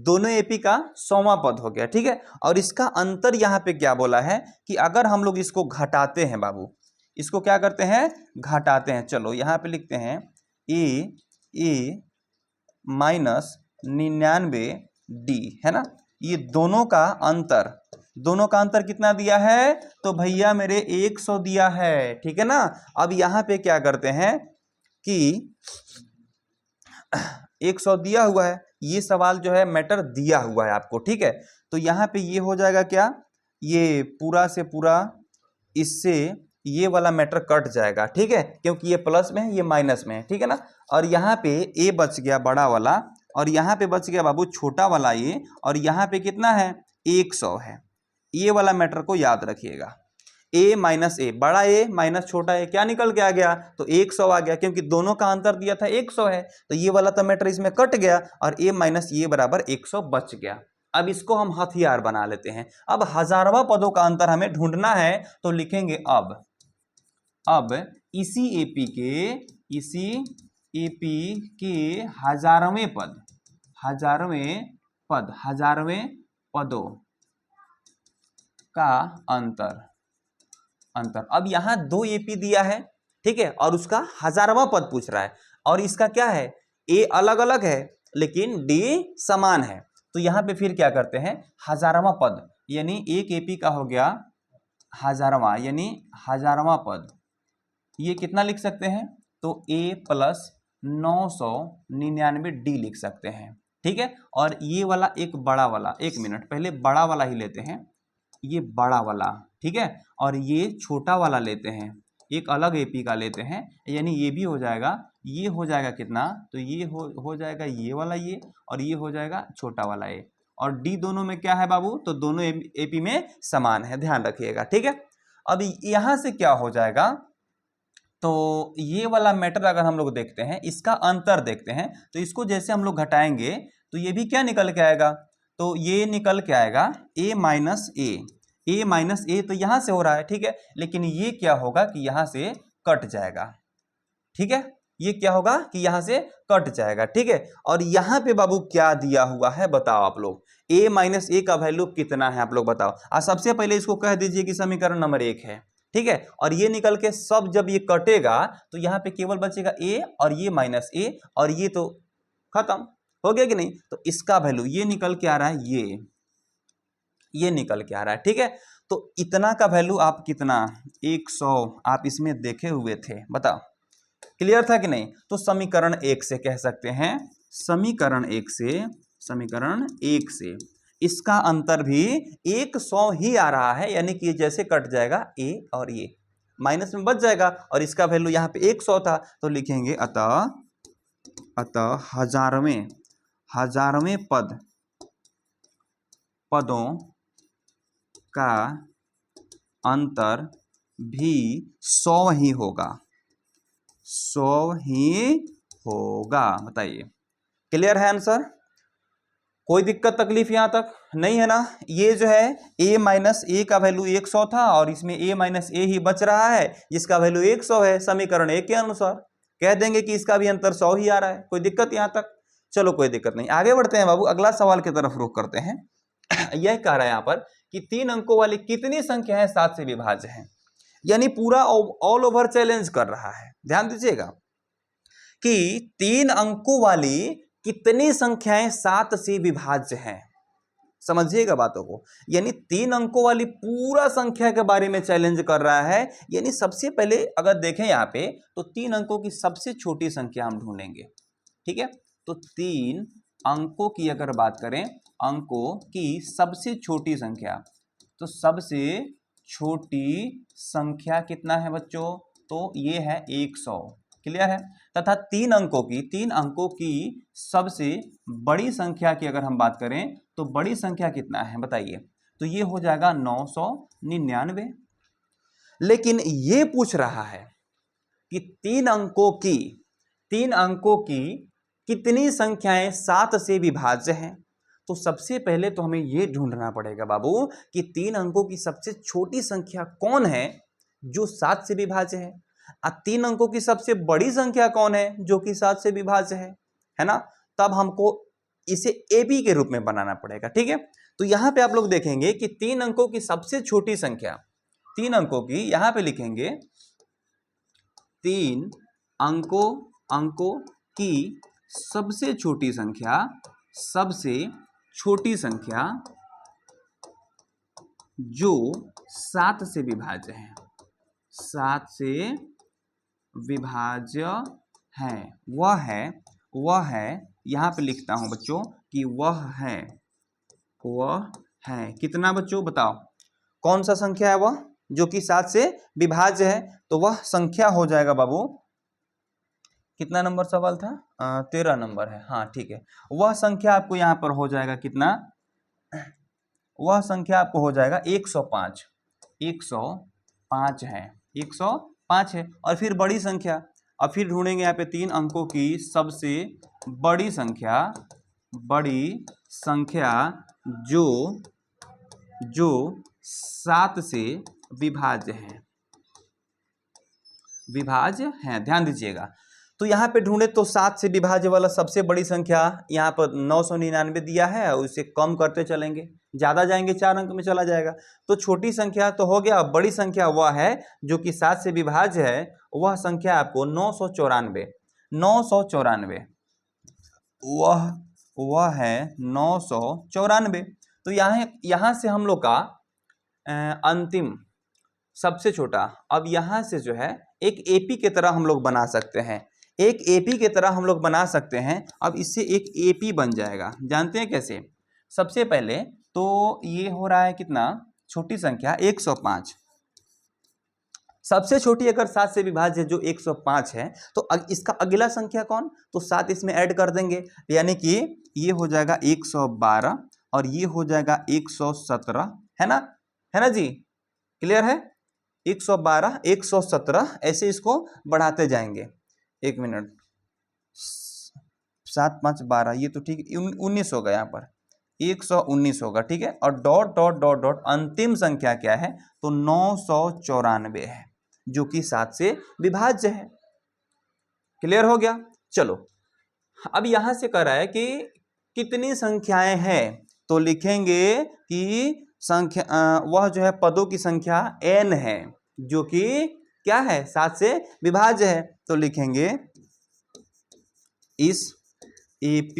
दोनों एपी का 100वां पद हो गया। ठीक है, और इसका अंतर यहाँ पे क्या बोला है कि अगर हम लोग इसको घटाते हैं बाबू, इसको क्या करते हैं घटाते हैं। चलो यहाँ पे लिखते हैं a माइनस 99d है ना, ये दोनों का अंतर कितना दिया है तो भैया मेरे 100 दिया है। ठीक है ना, अब यहाँ पे क्या करते हैं कि 100 दिया हुआ है, ये सवाल जो है मैटर दिया हुआ है आपको। ठीक है, तो यहाँ पे ये हो जाएगा क्या, ये पूरा से पूरा इससे ये वाला मैटर कट जाएगा। ठीक है, क्योंकि ये प्लस में है ये माइनस में है। ठीक है ना, और यहाँ पे ए बच गया बड़ा वाला और यहाँ पे बच गया बाबू छोटा वाला ये, और यहाँ पे कितना है 100 है। ये वाला मैटर को याद रखिएगा, a माइनस ए, बड़ा ए माइनस छोटा ए, क्या निकल के आ गया तो 100 आ गया, क्योंकि दोनों का अंतर दिया था 100 है, तो ये वाला तो मैटर इसमें कट गया और a माइनस ये बराबर 100 बच गया। अब इसको हम हथियार बना लेते हैं। अब हजारवां पदों का अंतर हमें ढूंढना है तो लिखेंगे अब इसी एपी के हजारवें पदों का अंतर। अब यहां दो एपी दिया है, ठीक है, और उसका हजारवां पद पूछ रहा है और इसका क्या है ए अलग अलग है लेकिन डी समान है, तो यहां पे फिर क्या करते हैं हजारवां पद, यानी एक एपी का हो गया हजारवां, यानी हजारवां पद, ये कितना लिख सकते हैं तो a प्लस 999d लिख सकते हैं। ठीक है, और ये वाला एक बड़ा वाला, एक मिनट पहले बड़ा वाला ही लेते हैं, ये बड़ा वाला, ठीक है, और ये छोटा वाला लेते हैं, एक अलग एपी का लेते हैं, यानी ये भी हो जाएगा, ये हो जाएगा कितना तो ये हो जाएगा ये वाला ये, और ये हो जाएगा छोटा वाला ए, और डी दोनों में क्या है बाबू तो दोनों एपी में समान है, ध्यान रखिएगा। ठीक है, अब यहां से क्या हो जाएगा तो ये वाला मैटर अगर हम लोग देखते हैं, इसका अंतर देखते हैं, तो इसको जैसे हम लोग घटाएंगे तो ये भी क्या निकल के आएगा तो ये निकल के आएगा a माइनस ए, तो यहां से हो रहा है। ठीक है, लेकिन ये क्या होगा कि यहां से कट जाएगा। ठीक है, ये क्या होगा कि यहां से कट जाएगा। ठीक है, और यहां पे बाबू क्या दिया हुआ है बताओ आप लोग, a माइनस ए का वैल्यू कितना है आप लोग बताओ। सबसे पहले इसको कह दीजिए कि समीकरण नंबर 1 है। ठीक है, और ये निकल के सब जब ये कटेगा तो यहाँ पे केवल बचेगा a और ये माइनस ए, और ये तो खत्म हो गया कि नहीं, तो इसका वैल्यू ये निकल के आ रहा है, ये निकल के आ रहा है। ठीक है, तो इतना का वैल्यू आप कितना 100 आप इसमें देखे हुए थे, बताओ क्लियर था कि नहीं। तो समीकरण 1 से कह सकते हैं, समीकरण 1 से इसका अंतर भी 100 ही आ रहा है, यानी कि जैसे कट जाएगा a और ये माइनस में बच जाएगा, और इसका वैल्यू यहाँ पे 100 था, तो लिखेंगे अतः हजारवें पदों का अंतर भी 100 ही होगा। बताइए क्लियर है आंसर। कोई दिक्कत तकलीफ यहाँ तक नहीं है ना। ये जो है a माइनस ए का वैल्यू 100 था और इसमें a माइनस ए ही बच रहा है जिसका वैल्यू 100 है। समीकरण 1 के अनुसार कह देंगे कि इसका भी अंतर 100 ही आ रहा है। कोई दिक्कत यहाँ तक? चलो कोई दिक्कत नहीं, आगे बढ़ते हैं बाबू, अगला सवाल की तरफ रुख करते हैं। यह कह रहा है यहाँ पर कि 3 अंकों वाली कितनी संख्याएं 7 से विभाज्य हैं, यानी पूरा ऑल ओवर चैलेंज कर रहा है। ध्यान दीजिएगा कि 3 अंकों वाली कितनी संख्याएं 7 से विभाज्य हैं। समझिएगा बातों को, यानी 3 अंकों वाली पूरा संख्या के बारे में चैलेंज कर रहा है। यानी सबसे पहले अगर देखें यहाँ पे तो 3 अंकों की सबसे छोटी संख्या हम ढूंढेंगे। ठीक है, तो 3 अंकों की अगर बात करें, अंकों की सबसे छोटी संख्या, तो सबसे छोटी संख्या कितना है बच्चों? तो ये है 100। क्लियर है? तथा 3 अंकों की सबसे बड़ी संख्या की अगर हम बात करें तो बड़ी संख्या कितना है बताइए? तो ये हो जाएगा 999। लेकिन ये पूछ रहा है कि 3 अंकों की कितनी संख्याएं 7 से विभाज्य हैं। तो सबसे पहले तो हमें यह ढूंढना पड़ेगा बाबू कि 3 अंकों की सबसे छोटी संख्या कौन है जो 7 से विभाज्य है, और 3 अंकों की सबसे बड़ी संख्या कौन है जो कि 7 से विभाज्य है ना। तब हमको इसे AB के रूप में बनाना पड़ेगा। ठीक है, तो यहां पे आप लोग देखेंगे कि 3 अंकों की सबसे छोटी संख्या, 3 अंकों की यहां पे लिखेंगे 3 अंकों की सबसे छोटी संख्या जो 7 से विभाज्य है, 7 से विभाज्य है, वह है यहां पे लिखता हूं बच्चों कि वह है कितना बच्चों बताओ? कौन सा संख्या है वह जो कि 7 से विभाज्य है? तो वह संख्या हो जाएगा बाबू, कितना नंबर सवाल था? 13 नंबर है। हाँ ठीक है, वह संख्या आपको यहां पर हो जाएगा कितना? वह संख्या आपको हो जाएगा 105 है, 105 है। और फिर बड़ी संख्या, अब फिर ढूंढेंगे यहाँ पे 3 अंकों की सबसे बड़ी संख्या जो 7 से विभाज्य है। ध्यान दीजिएगा, तो यहाँ पे ढूंढे तो 7 से विभाज्य वाला सबसे बड़ी संख्या यहाँ पर 999 दिया है, और उसे कम करते चलेंगे, ज्यादा जाएंगे 4 अंक में चला जाएगा। तो छोटी संख्या तो हो गया, बड़ी संख्या वह है जो कि 7 से विभाज्य है, वह संख्या आपको 994 वह है 994। तो यहाँ से हम लोग का अंतिम सबसे छोटा, अब यहाँ से जो है एक AP की तरह हम लोग बना सकते हैं, अब इससे एक AP बन जाएगा। जानते हैं कैसे? सबसे पहले तो ये हो रहा है कितना? छोटी संख्या 105, सबसे छोटी अगर 7 से विभाज्य जो 105 है, तो इसका अगला संख्या कौन? तो 7 इसमें ऐड कर देंगे, यानी कि ये हो जाएगा 112 और ये हो जाएगा 117, है ना जी? क्लियर है? 112 117 ऐसे इसको बढ़ाते जाएंगे। 1 मिनट, 7 5 12, ये तो ठीक है, 19 होगा, यहाँ पर 119 होगा। ठीक है, और डॉट डॉट डॉट डॉट अंतिम संख्या क्या है? तो 994 है जो कि 7 से विभाज्य है। क्लियर हो गया? चलो, अब यहां से कह रहा है कि कितनी संख्याएं हैं, तो लिखेंगे कि संख्या वह जो है पदों की संख्या n है जो कि क्या है? 7 से विभाज्य है। तो लिखेंगे इस AP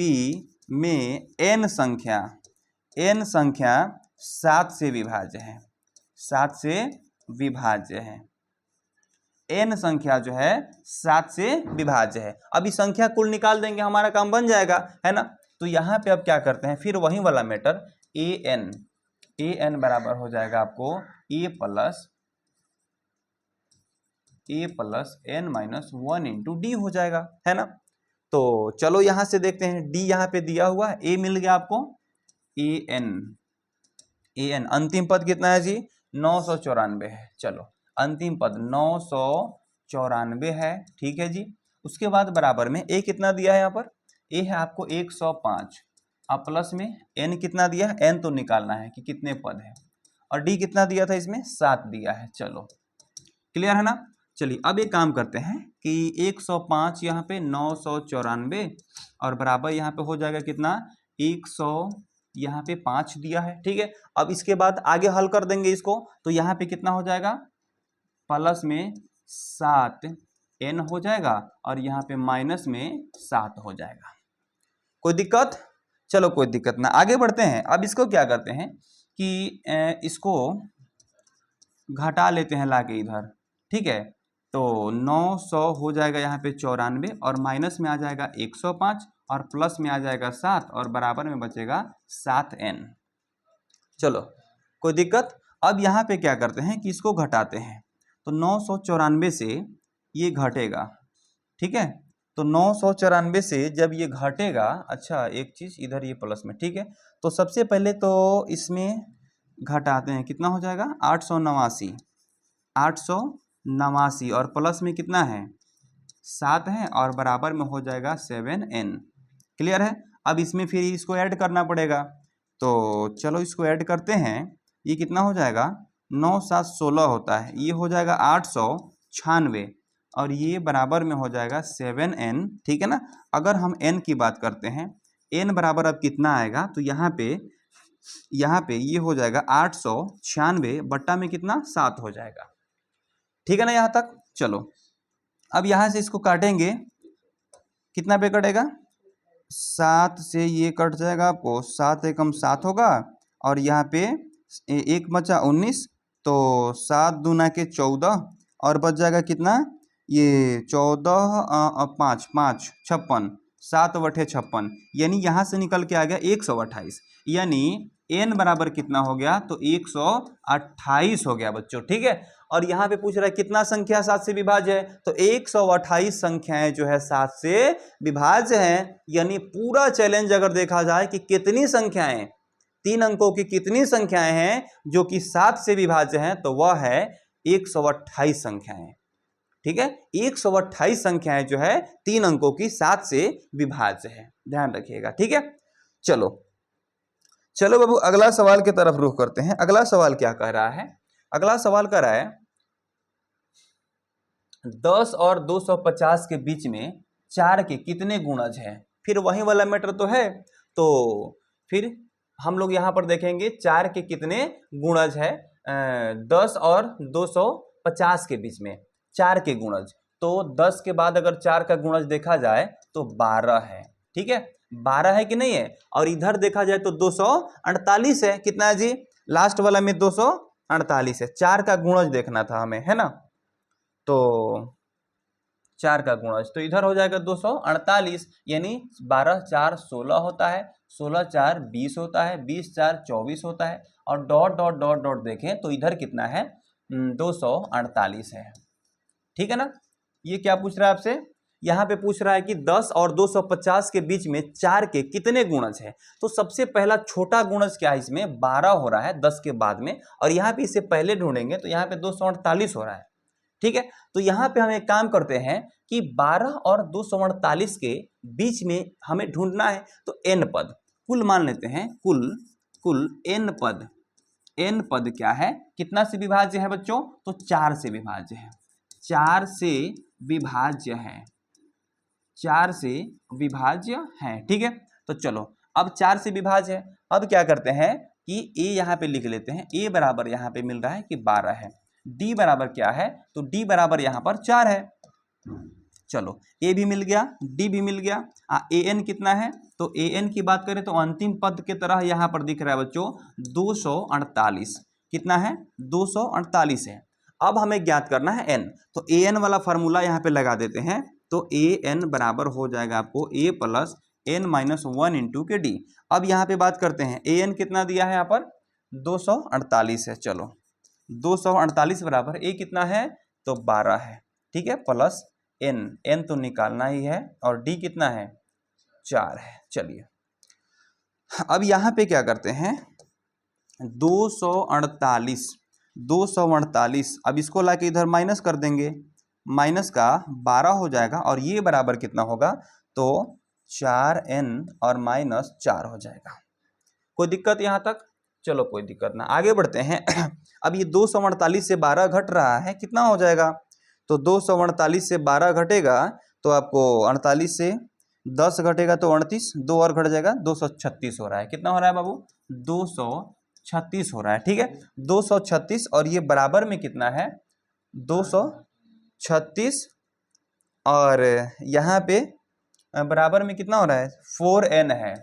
में n संख्या 7 से विभाज्य है, 7 से विभाज्य है। n संख्या जो है 7 से विभाज्य है। अब इस संख्या कुल निकाल देंगे, हमारा काम बन जाएगा, है ना। तो यहाँ पे अब क्या करते हैं, फिर वही वाला मैटर, an बराबर हो जाएगा आपको a plus n minus 1 into D हो जाएगा, है ना। तो चलो यहां से देखते हैं, d यहाँ पे दिया हुआ है, a मिल गया आपको, an अंतिम पद कितना है जी? 994 है। चलो, अंतिम पद 994 है, ठीक है जी। उसके बाद बराबर में a कितना दिया है यहाँ पर? a है आपको 105, अब प्लस में n कितना दिया है, n तो निकालना है कि कितने पद है, और d कितना दिया था इसमें 7 दिया है। चलो क्लियर है ना। चलिए अब एक काम करते हैं कि 105 यहाँ पे 994 और बराबर यहाँ पे हो जाएगा कितना 100 यहाँ पे 5 दिया है। ठीक है, अब इसके बाद आगे हल कर देंगे इसको, तो यहाँ पे कितना हो जाएगा प्लस में 7 n हो जाएगा और यहाँ पे माइनस में 7 हो जाएगा। कोई दिक्कत? चलो कोई दिक्कत ना, आगे बढ़ते हैं। अब इसको क्या करते हैं कि इसको घटा लेते हैं लाके इधर। ठीक है, तो 900 हो जाएगा यहाँ पे 94 और माइनस में आ जाएगा 105 और प्लस में आ जाएगा 7 और बराबर में बचेगा 7n। चलो कोई दिक्कत? अब यहाँ पे क्या करते हैं कि इसको घटाते हैं, तो 994 से ये घटेगा। ठीक है, तो 994 से जब ये घटेगा, अच्छा एक चीज़ इधर ये प्लस में, ठीक है, तो सबसे पहले तो इसमें घटाते हैं, कितना हो जाएगा 889, 889 और प्लस में कितना है 7 है और बराबर में हो जाएगा 7n। क्लियर है। अब इसमें फिर इसको ऐड करना पड़ेगा, तो चलो इसको ऐड करते हैं। ये कितना हो जाएगा 9 7 16 होता है, ये हो जाएगा 896 और ये बराबर में हो जाएगा 7n। ठीक है ना। अगर हम n की बात करते हैं, n बराबर अब कितना आएगा, तो यहाँ पे ये हो जाएगा 896 बट्टा में कितना 7 हो जाएगा। ठीक है ना यहाँ तक। चलो अब यहाँ से इसको काटेंगे, कितना पे कटेगा 7 से ये कट जाएगा आपको, 7 एकम 7 होगा और यहाँ पे एक बचा 19, तो 7 दूना के 14 और बच जाएगा कितना ये 14 5 5 56, 7 बटे 56, यानी यहाँ से निकल के आ गया 128, यानी n बराबर कितना हो गया, तो 128 हो गया बच्चों। ठीक है, और यहाँ पे पूछ रहा है कितना संख्या 7 से विभाज्य है, तो 128 संख्याएं जो है 7 से विभाज्य हैं। यानी पूरा चैलेंज अगर देखा जाए कि कितनी संख्याएं, 3 अंकों की कितनी संख्याएं हैं जो कि 7 से विभाज्य हैं, तो वह है 128 संख्याएं। ठीक है, 128 संख्याएं जो है 3 अंकों की 7 से विभाज्य है, ध्यान रखिएगा। ठीक है, चलो बाबू अगला सवाल की तरफ रुख करते हैं। अगला सवाल क्या कह रहा है, अगला सवाल कह रहा है 10 और 250 के बीच में 4 के कितने गुणज हैं। फिर वही वाला मैटर तो है, तो फिर हम लोग यहाँ पर देखेंगे 4 के कितने गुणज है 10 और 250 के बीच में 4 के गुणज। तो 10 के बाद अगर 4 का गुणज देखा जाए तो 12 है। ठीक है, 12 है कि नहीं है, और इधर देखा जाए तो 248 है। कितना है जी, लास्ट वाला में 248 है। 4 का गुणज देखना था हमें, है ना, तो 4 का गुणज तो इधर हो जाएगा 248, यानी 12 4 16 होता है, 16 4 20 होता है, 20 4 24 होता है, और डॉट डॉट डॉट डॉट देखें तो इधर कितना है 248 है। ठीक है ना। ये क्या पूछ रहा है आपसे, यहाँ पे पूछ रहा है कि 10 और 250 के बीच में 4 के कितने गुणज है। तो सबसे पहला छोटा गुणज क्या है, इसमें 12 हो रहा है 10 के बाद में, और यहाँ पे इसे पहले ढूंढेंगे तो यहाँ पे 248 हो रहा है। ठीक है, तो यहाँ पे हम एक काम करते हैं कि 12 और 248 के बीच में हमें ढूंढना है, तो n पद कुल मान लेते हैं, कुल n पद क्या है, कितना से विभाज्य है बच्चों, तो 4 से विभाज्य है, 4 से विभाज्य है, 4 से विभाज्य है। ठीक है, तो चलो अब 4 से विभाज्य है। अब क्या करते हैं कि a यहाँ पे लिख लेते हैं, a बराबर यहाँ पे मिल रहा है कि 12 है, d बराबर क्या है, तो d बराबर यहाँ पर 4 है। चलो a भी मिल गया, d भी मिल गया, an कितना है, तो an की बात करें तो अंतिम पद के तरह यहाँ पर दिख रहा है बच्चों 248। कितना है 248 है। अब हमें ज्ञात करना है n, तो an वाला फार्मूला यहाँ पे लगा देते हैं, तो an बराबर हो जाएगा आपको a plus n minus 1 into के d। अब यहाँ पे बात करते हैं an कितना दिया है यहाँ पर 248 है। चलो 248 बराबर a कितना है, तो 12 है। ठीक है, प्लस n तो निकालना ही है, और d कितना है 4 है। चलिए अब यहाँ पे क्या करते हैं 248, अब इसको लाके इधर माइनस कर देंगे, माइनस का 12 हो जाएगा, और ये बराबर कितना होगा, तो 4n और -4 हो जाएगा। कोई दिक्कत यहाँ तक? चलो कोई दिक्कत ना, आगे बढ़ते हैं। अब ये 248 से 12 घट रहा है, कितना हो जाएगा? तो 248 से 12 घटेगा तो आपको 48 से 10 घटेगा तो 38, 2 और घट जाएगा, 236 हो रहा है। कितना हो रहा है बाबू? 236 हो रहा है। ठीक है, 236 और ये बराबर में कितना है? 236 और यहाँ पे बराबर में कितना हो रहा है? 4n है,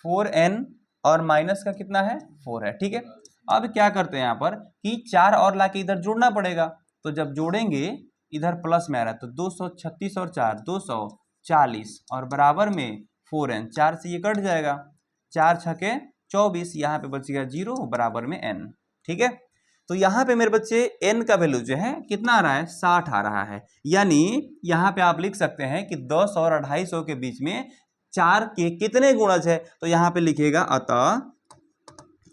4n और माइनस का कितना है? 4 है। ठीक है, अब क्या करते हैं यहाँ पर कि 4 और लाके इधर जोड़ना पड़ेगा, तो जब जोड़ेंगे इधर प्लस में आ रहा है तो 236 और 4 240 और बराबर में 4n, 4 से ये कट जाएगा, 4 छके 24, यहाँ पे बचेगा 0 बराबर में n। ठीक है, तो यहाँ पे मेरे बच्चे n का वैल्यू जो है कितना आ रहा है? 60 आ रहा है। यानी यहाँ पे आप लिख सकते हैं कि 10 और 250 के बीच में 4 के कितने गुणज है? तो यहाँ पे लिखिएगा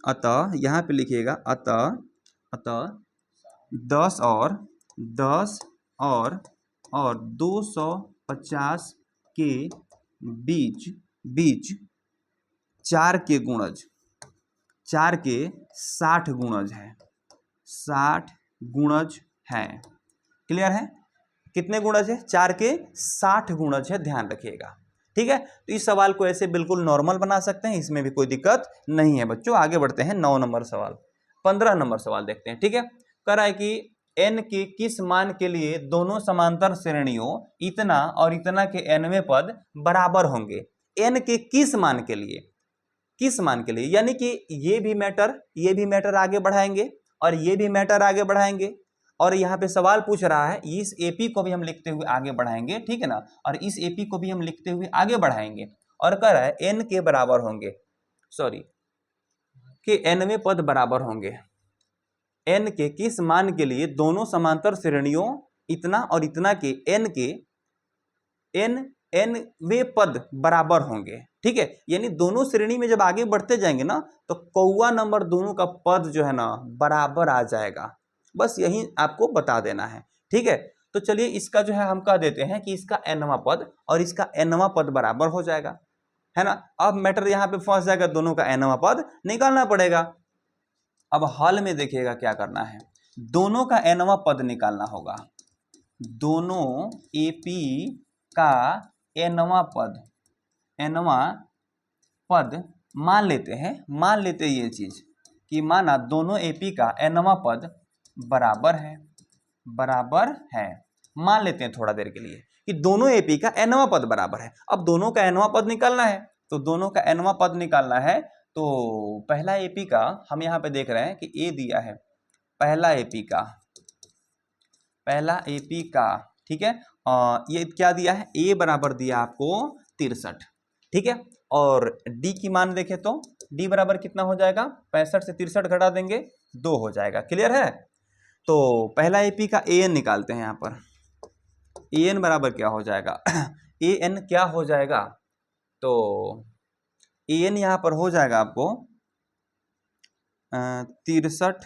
अतः यहाँ पे लिखिएगा अतः 10 और 250 के बीच 4 के गुणज, 4 के 60 गुणज है, 60 गुणज है। क्लियर है? कितने गुणज है? 4 के 60 गुणज है, ध्यान रखिएगा। ठीक है, तो इस सवाल को ऐसे बिल्कुल नॉर्मल बना सकते हैं, इसमें भी कोई दिक्कत नहीं है बच्चों। आगे बढ़ते हैं 9 नंबर सवाल। 15 नंबर सवाल देखते हैं। ठीक है, कह रहा है कि n के किस मान के लिए दोनों समांतर श्रेणियों इतना और इतना के nवें पद बराबर होंगे? n के किस मान के लिए? किस मान के लिए, यानी कि ये भी मैटर आगे बढ़ाएंगे और ये भी मैटर आगे बढ़ाएंगे, और यहाँ पे सवाल पूछ रहा है इस एपी को भी हम लिखते हुए आगे बढ़ाएंगे। ठीक है ना, और इस एपी को भी हम लिखते हुए आगे बढ़ाएंगे, और कह रहा है n के बराबर होंगे, सॉरी कि nवें पद बराबर होंगे। n के किस मान के लिए दोनों समांतर श्रेणियों इतना और इतना के nवें पद बराबर होंगे। ठीक है, यानी दोनों श्रेणी में जब आगे बढ़ते जाएंगे ना तो कौवा नंबर दोनों का पद जो है ना बराबर आ जाएगा। बस यही आपको बता देना है। ठीक है, तो चलिए इसका जो है हम कह देते हैं कि इसका nवां पद और इसका nवां पद बराबर हो जाएगा, है ना। अब मैटर यहाँ पे फंस जाएगा, दोनों का nवां पद निकालना पड़ेगा। अब हल में देखिएगा क्या करना है, दोनों का nवां पद निकालना होगा। दोनों AP का nवां पद मान लेते हैं ये चीज कि माना दोनों AP का nवां पद बराबर है। मान लेते हैं थोड़ा देर के लिए कि दोनों AP का nवां पद बराबर है। अब दोनों का nवां पद निकालना है, तो दोनों का nवां पद निकालना है तो पहला AP का हम यहाँ पे देख रहे हैं कि A दिया है, पहला AP का ठीक है, ये क्या दिया है? A बराबर दिया आपको 63। ठीक है, और D की मान देखें तो D बराबर कितना हो जाएगा? 65 से 63 घटा देंगे 2 हो जाएगा। क्लियर है? तो पहला AP का AN निकालते हैं। यहाँ पर AN बराबर क्या हो जाएगा? AN क्या हो जाएगा? तो AN यहाँ पर हो जाएगा आपको 63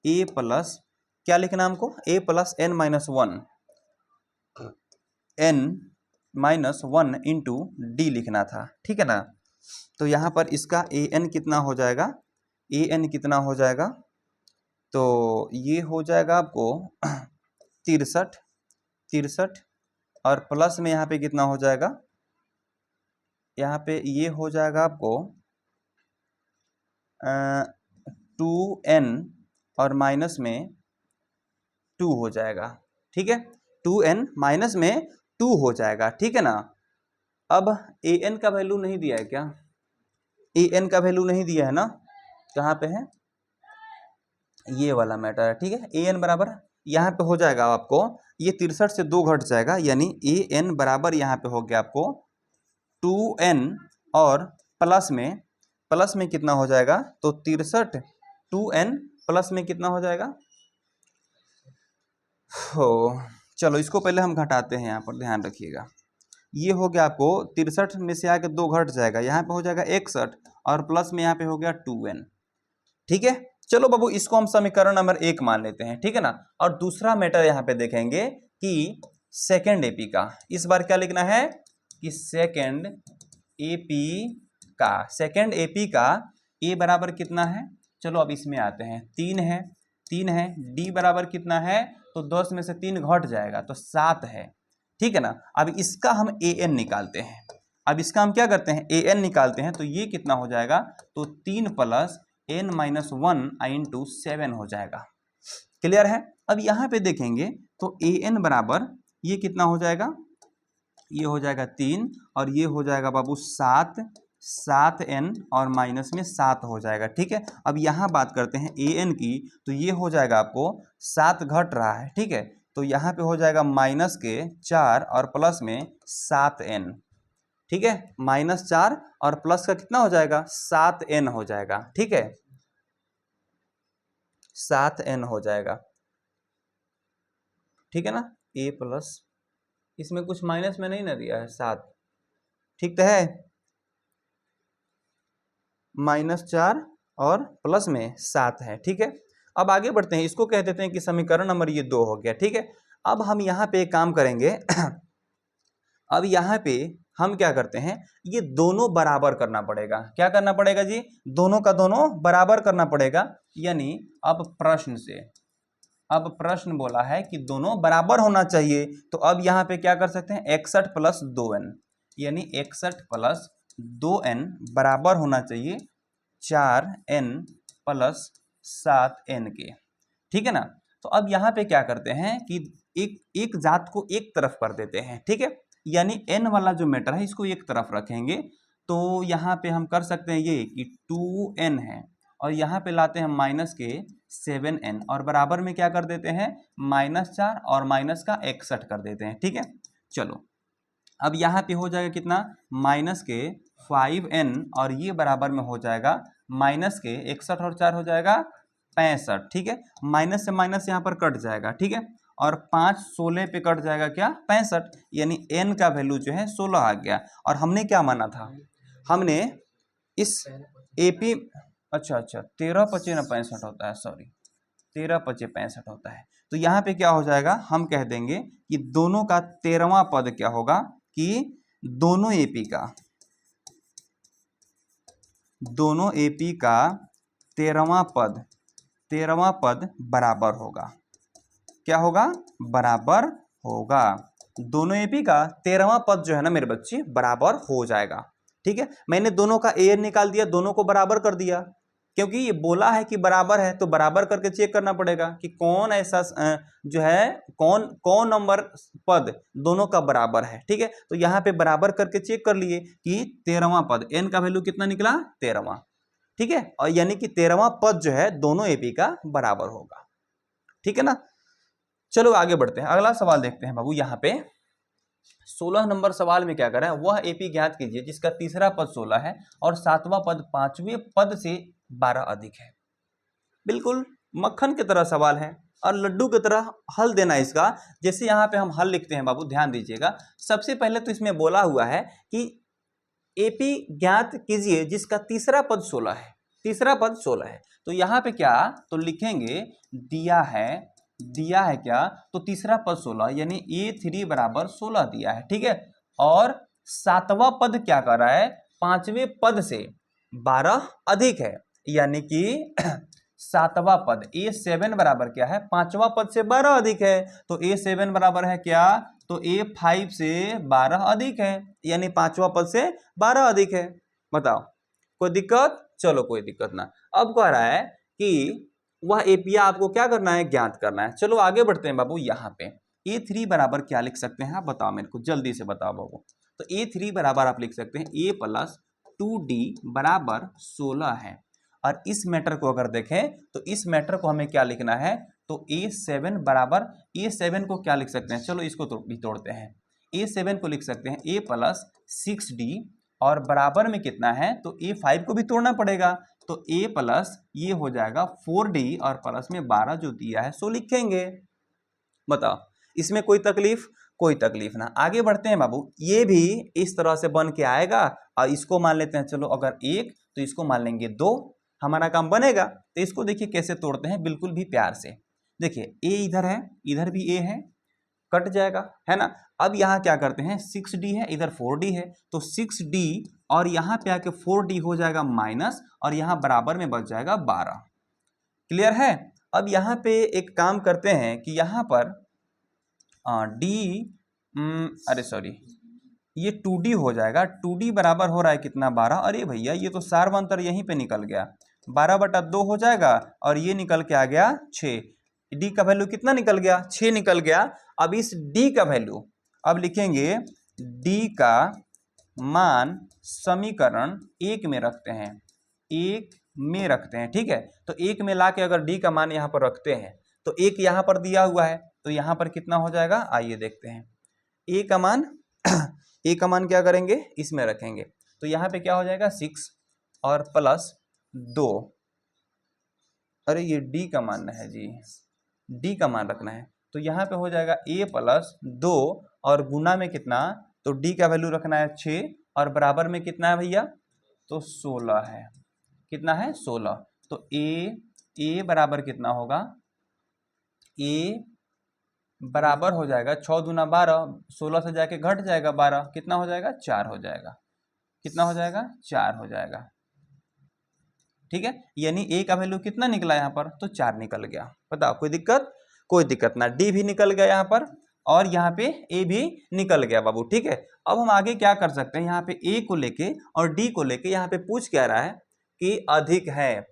A प्लस क्या लिखना हमको? A plus n-1 into D लिखना था। ठीक है ना, तो यहाँ पर इसका AN कितना हो जाएगा? AN कितना हो जाएगा? तो ये हो जाएगा आपको 63 और प्लस में यहाँ पे कितना हो जाएगा? यहाँ पे ये हो जाएगा आपको 2n और माइनस में 2 हो जाएगा। ठीक है, 2n माइनस में 2 हो जाएगा। ठीक है ना, अब an का वैल्यू नहीं दिया है क्या? an का वैल्यू नहीं दिया है ना, कहाँ पे है? ये वाला मैटर है। ठीक है, an बराबर यहाँ पे हो जाएगा आपको, ये 63 से 2 घट जाएगा, यानी an बराबर यहाँ पे हो गया आपको 2n और प्लस में कितना हो जाएगा? तो 63 2n प्लस में कितना हो जाएगा? हो चलो इसको पहले हम घटाते हैं, यहाँ पर ध्यान रखिएगा। ये हो गया आपको 63 में से आके 2 घट जाएगा, यहाँ पे हो जाएगा 61 और प्लस में यहाँ पे हो गया 2n। ठीक है, चलो बाबू इसको हम समीकरण नंबर 1 मान लेते हैं। ठीक है ना, और दूसरा मैटर यहाँ पे देखेंगे कि सेकेंड AP का, इस बार क्या लिखना है कि सेकेंड AP का, सेकेंड AP का A बराबर कितना है, चलो अब इसमें आते हैं, 3 है, 3 है, D बराबर कितना है, तो 10 में से 3 घट जाएगा तो 7 है, ठीक है ना। अब इसका हम AN निकालते हैं, अब इसका हम क्या करते हैं, AN निकालते हैं, तो ये कितना हो जाएगा, तो 3 प्लस n माइनस 1 इंटू 7 हो जाएगा। क्लियर है। अब यहाँ पे देखेंगे तो AN बराबर ये कितना हो जाएगा, ये हो जाएगा 3 और ये हो जाएगा बाबू 7, 7n और माइनस में 7 हो जाएगा, ठीक है। अब यहाँ बात करते हैं AN की, तो ये हो जाएगा आपको 7 घट रहा है, ठीक है, तो यहाँ पे हो जाएगा माइनस के 4 और प्लस में 7n, ठीक है, -4 और प्लस का कितना हो जाएगा, 7n हो जाएगा, ठीक है, 7n हो जाएगा, ठीक है ना। A प्लस, इसमें कुछ माइनस में नहीं ना दिया है, 7, ठीक तो है, -4 और प्लस में 7 है, ठीक है। अब आगे बढ़ते हैं, इसको कह देते हैं कि समीकरण नंबर ये 2 हो गया, ठीक है। अब हम यहाँ पे एक काम करेंगे अब यहाँ पे हम क्या करते हैं, ये दोनों बराबर करना पड़ेगा, क्या करना पड़ेगा जी, दोनों का दोनों बराबर करना पड़ेगा, यानी अब प्रश्न बोला है कि दोनों बराबर होना चाहिए, तो अब यहाँ पे क्या कर सकते हैं, 61 प्लस 2n, यानी 61 प्लस 2n बराबर होना चाहिए 4n प्लस 7n के, ठीक है ना। तो अब यहाँ पे क्या करते हैं कि एक जात को एक तरफ कर देते हैं, ठीक है, यानी n वाला जो मैटर है इसको एक तरफ रखेंगे, तो यहाँ पे हम कर सकते हैं ये कि 2n है और यहाँ पे लाते हैं माइनस के 7n और बराबर में क्या कर देते हैं, -4 और माइनस का 61 कर देते हैं, ठीक है। चलो अब यहाँ पे हो जाएगा कितना, माइनस के 5n और ये बराबर में हो जाएगा माइनस के 61 और 4 हो जाएगा 65, ठीक है, माइनस से माइनस यहाँ पर कट जाएगा, ठीक है, और 5 16 पे कट जाएगा क्या, 65, यानी n का वैल्यू जो है 16 आ गया। और हमने क्या माना था, हमने इस AP, अच्छा 13 × 5 = 65 होता है, सॉरी 13 × 5 = 65 होता है, तो यहाँ पे क्या हो जाएगा, हम कह देंगे कि दोनों का 13वां पद क्या होगा, कि दोनों AP का 13वां पद बराबर होगा, क्या होगा, बराबर होगा, दोनों AP का 13वां पद जो है ना मेरे बच्चे बराबर हो जाएगा, ठीक है। मैंने दोनों का AN निकाल दिया, दोनों को बराबर कर दिया, क्योंकि ये बोला है कि बराबर है तो बराबर करके चेक करना पड़ेगा कि कौन ऐसा जो है कौन नंबर पद दोनों का बराबर है, ठीक है। तो यहाँ पे बराबर करके चेक कर लिए कि 13वां पद, n का वैल्यू कितना निकला, 13वां, ठीक है, और यानी कि 13वां पद जो है दोनों AP का बराबर होगा, ठीक है ना। चलो आगे बढ़ते हैं, अगला सवाल देखते हैं बाबू। यहाँ पे 16 नंबर सवाल में क्या करा है, वह AP ज्ञात कीजिए जिसका तीसरा पद 16 है और 7वां पद 5वें पद से 12 अधिक है। बिल्कुल मक्खन की तरह सवाल है और लड्डू की तरह हल देना इसका। जैसे यहाँ पे हम हल लिखते हैं बाबू, ध्यान दीजिएगा, सबसे पहले तो इसमें बोला हुआ है कि AP ज्ञात कीजिए जिसका तीसरा पद 16 है, तीसरा पद 16 है, तो यहाँ पे क्या तो लिखेंगे, दिया है क्या, तो तीसरा पद 16 यानी A3 बराबर 16 दिया है, ठीक है, और 7वां पद क्या कर रहा है, 5वें पद से 12 अधिक है, यानी कि 7वां पद A7 बराबर क्या है, 5वां पद से 12 अधिक है, तो A7 बराबर है क्या, तो A5 से 12 अधिक है, यानी 5वां पद से 12 अधिक है। बताओ कोई दिक्कत, चलो कोई दिक्कत ना। अब कह रहा है कि वह AP आपको क्या करना है, ज्ञात करना है। चलो आगे बढ़ते हैं बाबू। यहाँ पे A3 बराबर क्या लिख सकते हैं आप बताओ मेरे को, जल्दी से बताओ बाबू। तो A3 बराबर आप लिख सकते हैं A + 2D बराबर 16 है, और इस मैटर को अगर देखें तो इस मैटर को हमें क्या लिखना है, तो A7 बराबर, A7 को क्या लिख सकते हैं, चलो इसको भी तोड़ते हैं, A7 को लिख सकते हैं A + 6D और बराबर में कितना है, तो A5 को भी तोड़ना पड़ेगा, तो A + ये हो जाएगा 4D और प्लस में 12 जो दिया है सो लिखेंगे। बताओ इसमें कोई तकलीफ, कोई तकलीफ ना। आगे बढ़ते हैं बाबू, ये भी इस तरह से बन के आएगा और इसको मान लेते हैं, चलो अगर 1 तो इसको मान लेंगे 2, हमारा काम बनेगा। तो इसको देखिए कैसे तोड़ते हैं, बिल्कुल भी प्यार से देखिए, A इधर है, इधर भी A है, कट जाएगा, है ना। अब यहाँ क्या करते हैं, 6D है, इधर 4D है, तो 6D और यहाँ पे आके 4d हो जाएगा माइनस, और यहाँ बराबर में बच जाएगा 12। क्लियर है। अब यहाँ पे एक काम करते हैं कि यहाँ पर अरे सॉरी, ये 2d हो जाएगा। 2d बराबर हो रहा है कितना, 12। अरे भैया ये तो सार्वंतर यहीं पे निकल गया, 12/2 हो जाएगा, और ये निकल के आ गया 6। d का वैल्यू कितना निकल गया, 6 निकल गया। अब इस d का वैल्यू अब लिखेंगे, d का मान समीकरण 1 में रखते हैं, 1 में रखते हैं, ठीक है। तो 1 में ला के अगर d का मान यहाँ पर रखते हैं तो 1 यहाँ पर दिया हुआ है, तो यहाँ पर कितना हो जाएगा, आइए देखते हैं। a का मान a का मान क्या करेंगे, इसमें रखेंगे, तो यहाँ पे क्या हो जाएगा 6 और प्लस 2। अरे ये d का मान है जी, d का मान रखना है, तो यहाँ पे हो जाएगा a प्लस 2 और गुना में कितना, तो d का वैल्यू रखना है 6 और बराबर में कितना है भैया, तो 16 है। कितना है, 16। तो a बराबर कितना होगा, a बराबर हो जाएगा 6 दूना 12, 16 से जाके घट जाएगा 12, कितना हो जाएगा, 4 हो जाएगा। कितना हो जाएगा, 4 हो जाएगा, ठीक है। यानी a का वैल्यू कितना निकला यहाँ पर, तो 4 निकल गया। बताओ कोई दिक्कत, कोई दिक्कत ना, d भी निकल गया यहाँ पर, और यहाँ पे a भी निकल गया बाबू, ठीक है। अब हम आगे क्या कर सकते हैं, यहाँ पे a को लेके और d को लेके यहाँ पे पूछ क्या रहा है कि अधिक है।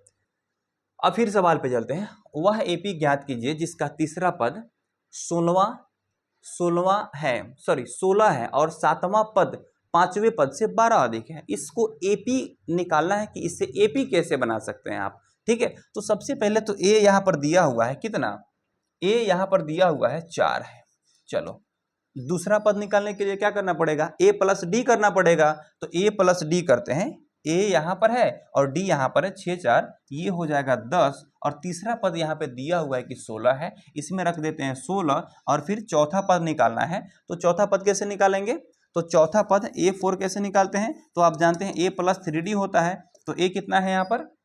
अब फिर सवाल पे चलते हैं। वह AP ज्ञात कीजिए जिसका तीसरा पद 16 है, सॉरी 16 है, और 7वां पद 5वें पद से 12 अधिक है। इसको AP निकालना है कि इससे AP कैसे बना सकते हैं आप, ठीक है। तो सबसे पहले तो A यहाँ पर दिया हुआ है कितना, A यहाँ पर दिया हुआ है 4 है। चलो दूसरा पद निकालने के लिए क्या करना पड़ेगा, A प्लस D करना पड़ेगा। तो A प्लस D करते हैं, A यहाँ पर है और D यहाँ पर है, 6 4 ये हो जाएगा 10, और तीसरा पद यहाँ पे दिया हुआ है कि 16 है, इसमें रख देते हैं 16, और फिर चौथा पद निकालना है। तो चौथा पद कैसे निकालेंगे, तो चौथा पद A4 कैसे निकालते हैं, तो आप जानते हैं A प्लस 3D होता है। तो A कितना है यहाँ पर,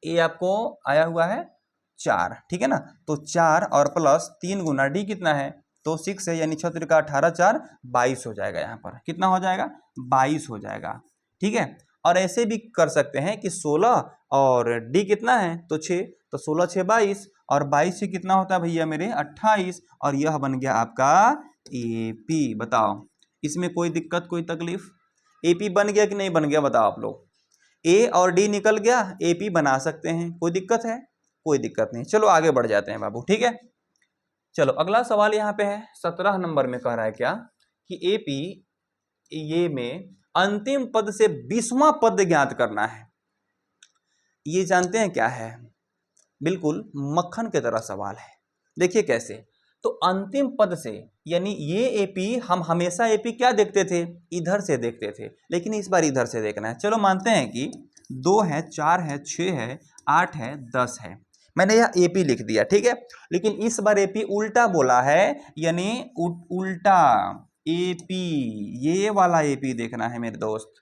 A आपको आया हुआ है 4, ठीक है ना। तो 4 और प्लस 3 गुना D कितना है, तो 6 है, यानी 6 त्रिका 18 4 22 हो जाएगा। यहाँ पर कितना हो जाएगा, 22 हो जाएगा, ठीक है। और ऐसे भी कर सकते हैं कि 16 और D कितना है, तो 6, तो 16 6 22, और 22 से कितना होता है भैया मेरे 28, और यह बन गया आपका AP। बताओ इसमें कोई दिक्कत कोई तकलीफ, AP बन गया कि नहीं बन गया, बताओ आप लोग। A और D निकल गया, AP बना सकते हैं, कोई दिक्कत है, कोई दिक्कत नहीं। चलो आगे बढ़ जाते हैं बाबू, ठीक है। चलो अगला सवाल यहाँ पे है 17 नंबर में, कह रहा है क्या कि AP ये में अंतिम पद से 20वां पद ज्ञात करना है। ये जानते हैं क्या है, बिल्कुल मक्खन की तरह सवाल है। देखिए कैसे, तो अंतिम पद से, यानी ये AP हम हमेशा AP क्या देखते थे, इधर से देखते थे, लेकिन इस बार इधर से देखना है। चलो मानते हैं कि 2 है, 4 है, 6 है, 8 है, 10 है, मैंने यह AP लिख दिया, ठीक है। लेकिन इस बार AP उल्टा बोला है, यानी उल्टा AP, ये वाला AP देखना है मेरे दोस्त,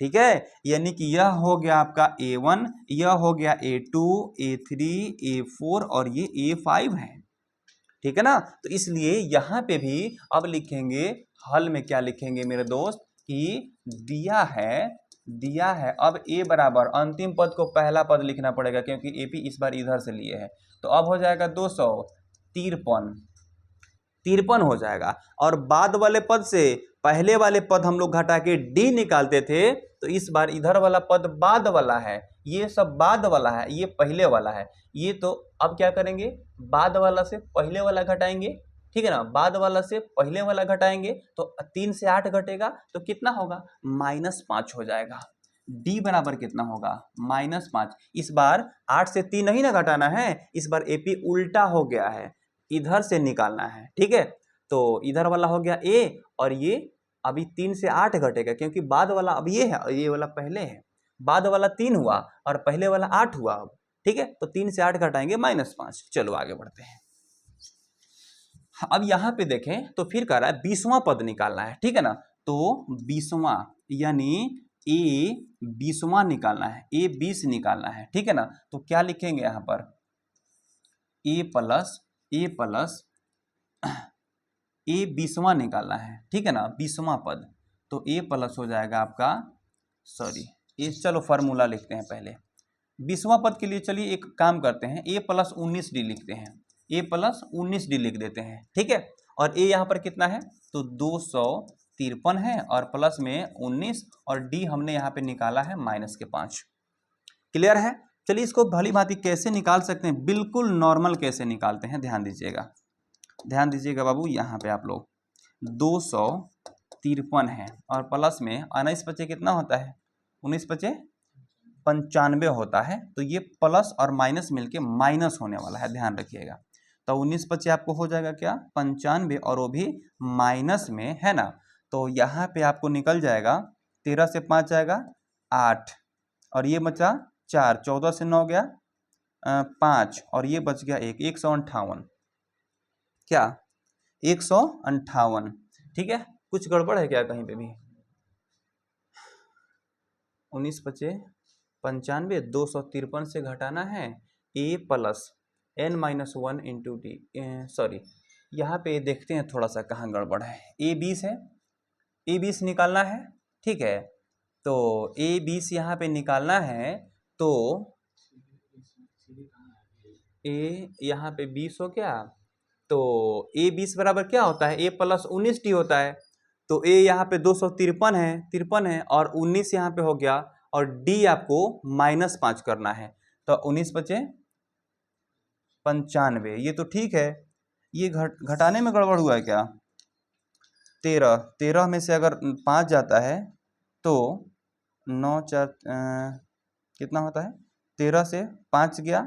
ठीक है। यानी कि यह हो गया आपका A1, यह हो गया A2, A3, A4 और ये A5 है, ठीक है ना। तो इसलिए यहां पे भी अब लिखेंगे, हल में क्या लिखेंगे मेरे दोस्त कि दिया है। अब A बराबर अंतिम पद को पहला पद लिखना पड़ेगा, क्योंकि AP इस बार इधर से लिए है। तो अब हो जाएगा 253 हो जाएगा, और बाद वाले पद से पहले वाले पद हम लोग घटा के D निकालते थे, तो इस बार इधर वाला पद बाद वाला है, ये सब बाद वाला है, ये पहले वाला है। ये तो अब क्या करेंगे, बाद वाला से पहले वाला घटाएंगे, ठीक है ना। बाद वाला से पहले वाला घटाएंगे तो 3 से 8 घटेगा, तो कितना होगा, -5 हो जाएगा। D बराबर कितना होगा, -5। इस बार 8 से 3 नहीं ना घटाना है, इस बार AP उल्टा हो गया है, इधर से निकालना है, ठीक है। तो इधर वाला हो गया A, और ये अभी 3 से 8 घटेगा, क्योंकि बाद वाला अब ये है और ये वाला पहले है। बाद वाला 3 हुआ और पहले वाला 8 हुआ अब, ठीक है। तो 3 से 8 घटाएंगे -5। चलो आगे बढ़ते हैं। अब यहाँ पे देखें तो फिर कह रहा है 20वां पद निकालना है, ठीक है ना। तो 20वां यानी A 20वां निकालना है, A 20 निकालना है, ठीक है ना। तो क्या लिखेंगे यहाँ पर, A प्लस A 20वां निकालना है, ठीक है ना, 20वां पद। तो A प्लस हो जाएगा आपका सॉरी ये चलो फार्मूला लिखते हैं पहले 20वां पद के लिए। चलिए एक काम करते हैं, a प्लस 19d लिखते हैं, a प्लस 19d लिख देते हैं, ठीक है। और a यहाँ पर कितना है तो 253 है और प्लस में 19 और d हमने यहाँ पे निकाला है -5। क्लियर है। चलिए इसको भली भांति कैसे निकाल सकते हैं, बिल्कुल नॉर्मल कैसे निकालते हैं, ध्यान दीजिएगा, ध्यान दीजिएगा बाबू। यहाँ पे आप लोग 253 है और प्लस में 19 कितना होता है, 19 95 होता है। तो ये प्लस और माइनस मिलके माइनस होने वाला है, ध्यान रखिएगा। तो 19 आपको हो जाएगा क्या 95 और वो भी माइनस में है ना। तो यहाँ पे आपको निकल जाएगा 13 से 5 जाएगा 8 और ये बचा 4, 14 से 9 गया 5 और ये बच गया 1, 158 क्या 158, ठीक है। कुछ गड़बड़ है क्या कहीं पे भी, 19 95 253 से घटाना है a plus n-1 into D, sorry यहाँ पे देखते हैं थोड़ा सा कहाँ गड़बड़ है। a 20 है, a 20 निकालना है, ठीक है। तो a 20 यहाँ पे निकालना है तो a यहाँ पे 20 हो गया। तो a 20 बराबर क्या होता है, a प्लस 19d होता है। तो a यहाँ पे 253 है, 53 है और 19 यहाँ पे हो गया और d आपको -5 करना है। तो 19 95, ये तो ठीक है। ये घटाने में गड़बड़ हुआ है क्या, 13 में से अगर 5 जाता है तो 9 4 कितना होता है, 13 से 5 गया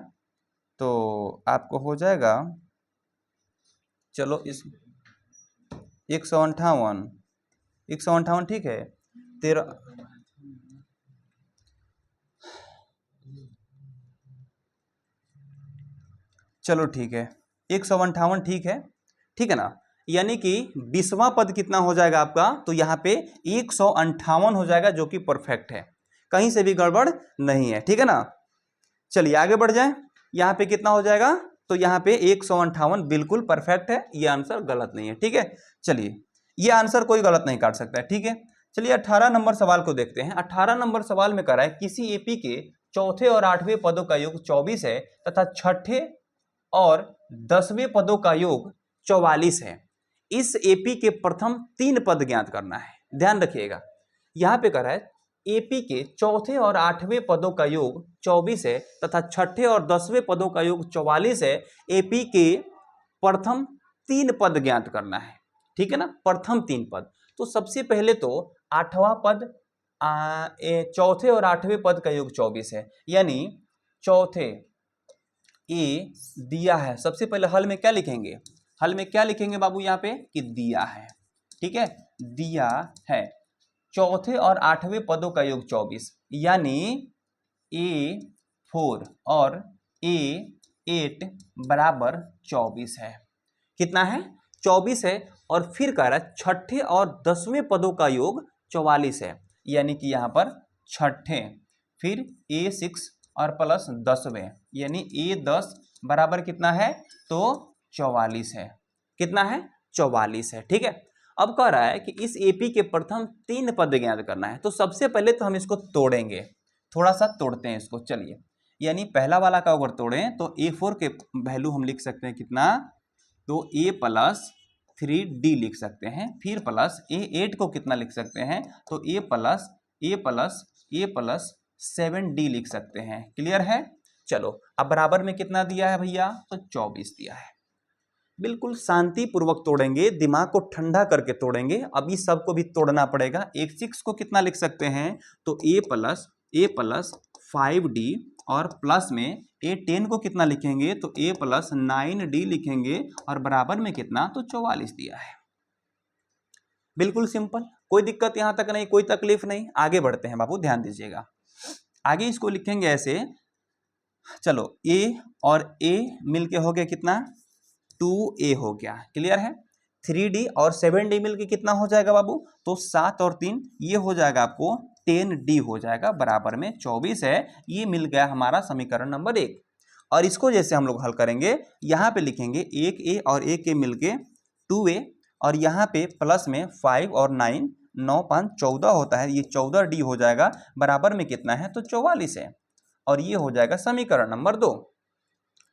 तो आपको हो जाएगा, चलो इस 158 ठीक है। 13 चलो ठीक है 158 ठीक है, ठीक है ना। यानी कि 20वां पद कितना हो जाएगा आपका, तो यहाँ पे 158 हो जाएगा जो कि परफेक्ट है, कहीं से भी गड़बड़ नहीं है, ठीक है ना। चलिए आगे बढ़ जाएं, यहाँ पे कितना हो जाएगा, तो यहाँ पे 158 बिल्कुल परफेक्ट है, ये आंसर गलत नहीं है, ठीक है। चलिए ये आंसर कोई गलत नहीं काट सकता है, ठीक है। चलिए 18 नंबर सवाल को देखते हैं। 18 नंबर सवाल में कह रहा है किसी एपी के चौथे और 8वें पदों का योग 24 है तथा छठे और 10वें पदों का योग 44 है। इस एपी के प्रथम 3 पद ज्ञात करना है। ध्यान रखिएगा, यहाँ पे कह रहा है एपी के चौथे और 8वें पदों का योग 24 है तथा छठे और 10वें पदों का योग 44 है। एपी के प्रथम 3 पद ज्ञात करना है, ठीक है ना, प्रथम 3 पद। तो सबसे पहले तो 8वां पद, चौथे और 8वें पद का योग 24 है, यानी चौथे ए दिया है। सबसे पहले हल में क्या लिखेंगे, हल में क्या लिखेंगे बाबू, यहाँ पे कि दिया है, ठीक है, दिया है। चौथे और 8वें पदों का योग 24, यानी A4 और A8 बराबर 24 है। कितना है, 24 है। और फिर कह रहा है छठे और 10वें पदों का योग 44 है, यानी कि यहाँ पर छठे, फिर A6 और प्लस 10वें, यानी A10 बराबर कितना है, तो 44 है। कितना है, 44 है, ठीक है। अब कह रहा है कि इस एपी के प्रथम 3 पद ज्ञात करना है। तो सबसे पहले तो हम इसको तोड़ेंगे, थोड़ा सा तोड़ते हैं इसको, चलिए। यानी पहला वाला का अगर तोड़ें तो A4 के वैल्यू हम लिख सकते हैं कितना, तो A प्लस 3D लिख सकते हैं, फिर प्लस A8 को कितना लिख सकते हैं, तो A प्लस 7D लिख सकते हैं। क्लियर है। चलो अब बराबर में कितना दिया है भैया, तो 24 दिया है। बिल्कुल शांति पूर्वक तोड़ेंगे, दिमाग को ठंडा करके तोड़ेंगे। अब इस सब को भी तोड़ना पड़ेगा। A6 को कितना लिख सकते हैं, तो A प्लस 5D और प्लस में A10 को कितना लिखेंगे, तो A प्लस 9D लिखेंगे और बराबर में कितना, तो 44 दिया है। बिल्कुल सिंपल, कोई दिक्कत यहां तक नहीं, कोई तकलीफ नहीं। आगे बढ़ते हैं बाबू, ध्यान दीजिएगा। आगे इसको लिखेंगे ऐसे, चलो A और A मिलके हो गया कितना, 2A हो गया। क्लियर है। 3D और 7D मिलके कितना हो जाएगा बाबू, तो 7 और 3 ये हो जाएगा आपको 10D हो जाएगा, बराबर में 24 है। ये मिल गया हमारा समीकरण नंबर 1। और इसको जैसे हम लोग हल करेंगे, यहाँ पे लिखेंगे 1A और 1A मिलके 2A और यहाँ पे प्लस में 5 और 9 9 5 14 होता है, ये 14D हो जाएगा, बराबर में कितना है तो 44 है, और ये हो जाएगा समीकरण नंबर 2।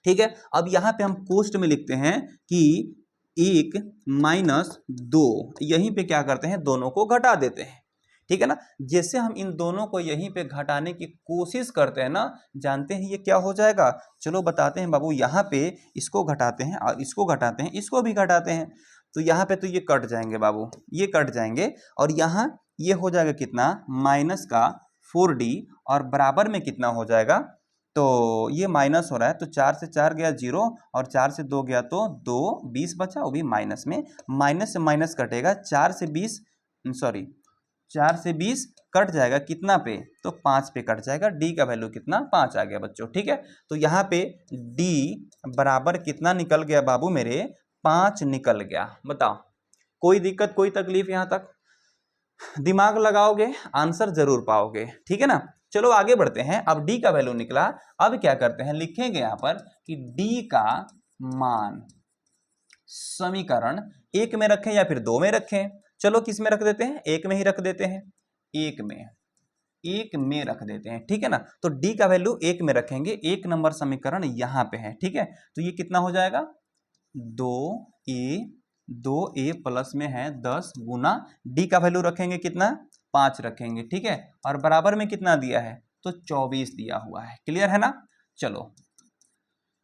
ठीक है, अब यहाँ पे हम कोष्ट में लिखते हैं कि 1 माइनस 2, यहीं पे क्या करते हैं दोनों को घटा देते हैं। ठीक है ना, जैसे हम इन दोनों को यहीं पे घटाने की कोशिश करते हैं ना, जानते हैं ये क्या हो जाएगा, चलो बताते हैं बाबू। यहाँ पे इसको घटाते हैं और इसको घटाते हैं, इसको भी घटाते हैं, तो यहाँ पे तो ये कट जाएंगे बाबू, ये कट जाएंगे, और यहाँ ये हो जाएगा कितना माइनस का 4D, और बराबर में कितना हो जाएगा, तो ये माइनस हो रहा है, तो 4 से 4 गया 0, और 4 से 2 गया तो 2, 20 बचा, वो भी माइनस में, माइनस से माइनस कटेगा, 4 से 20 सॉरी 4 से 20 कट जाएगा कितना पे, तो 5 पे कट जाएगा। डी का वैल्यू कितना 5 आ गया बच्चों। ठीक है, तो यहाँ पे डी बराबर कितना निकल गया बाबू मेरे, 5 निकल गया। बताओ कोई दिक्कत कोई तकलीफ यहाँ तक, दिमाग लगाओगे आंसर जरूर पाओगे। ठीक है ना, चलो आगे बढ़ते हैं। अब डी का वैल्यू निकला, अब क्या करते हैं, लिखेंगे यहाँ पर कि डी का मान समीकरण 1 में रखें या फिर 2 में रखें। चलो किस में रख देते हैं, 1 में ही रख देते हैं, 1 में रख देते हैं। ठीक है ना, तो डी का वैल्यू 1 में रखेंगे, 1 नंबर समीकरण यहाँ पे है। ठीक है, तो ये कितना हो जाएगा 2a प्लस में है 10 गुना डी का वैल्यू रखेंगे कितना 5 रखेंगे। ठीक है, और बराबर में कितना दिया है तो 24 दिया हुआ है। क्लियर है ना, चलो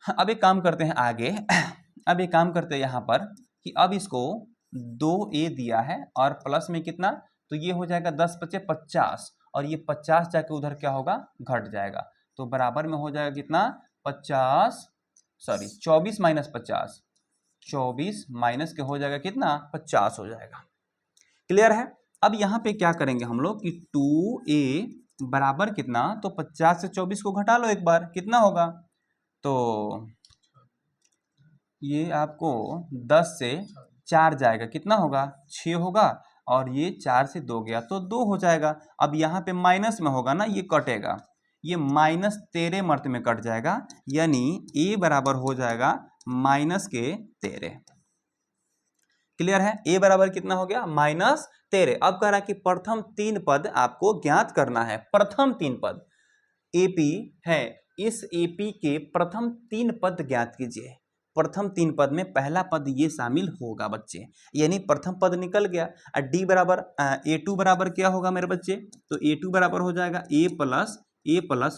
अब एक काम करते हैं आगे। अब एक काम करते हैं यहाँ पर कि अब इसको 2a दिया है और प्लस में कितना, तो ये हो जाएगा 10 × 5 = 50, और ये 50 जाके उधर क्या होगा घट जाएगा, तो बराबर में हो जाएगा कितना 24 माइनस 50, 24 माइनस के हो जाएगा कितना 50 हो जाएगा। क्लियर है, अब यहाँ पे क्या करेंगे हम लोग कि 2a बराबर कितना, तो 50 से 24 को घटा लो एक बार, कितना होगा, तो ये आपको 10 से 4 जाएगा, कितना होगा 6 होगा, और ये 4 से 2 गया तो 2 हो जाएगा। अब यहाँ पे माइनस में होगा ना, ये कटेगा, ये -13 मर्त में कट जाएगा, यानी a बराबर हो जाएगा -13। क्लियर है, a बराबर कितना हो गया -13। अब कह रहा है कि प्रथम 3 पद आपको ज्ञात करना है। प्रथम 3 पद AP है, इस AP के प्रथम 3 पद ज्ञात कीजिए। प्रथम 3 पद में पहला पद ये शामिल होगा बच्चे, यानी प्रथम पद निकल गया। डी बराबर A2 बराबर क्या होगा मेरे बच्चे, तो A2 बराबर हो जाएगा a प्लस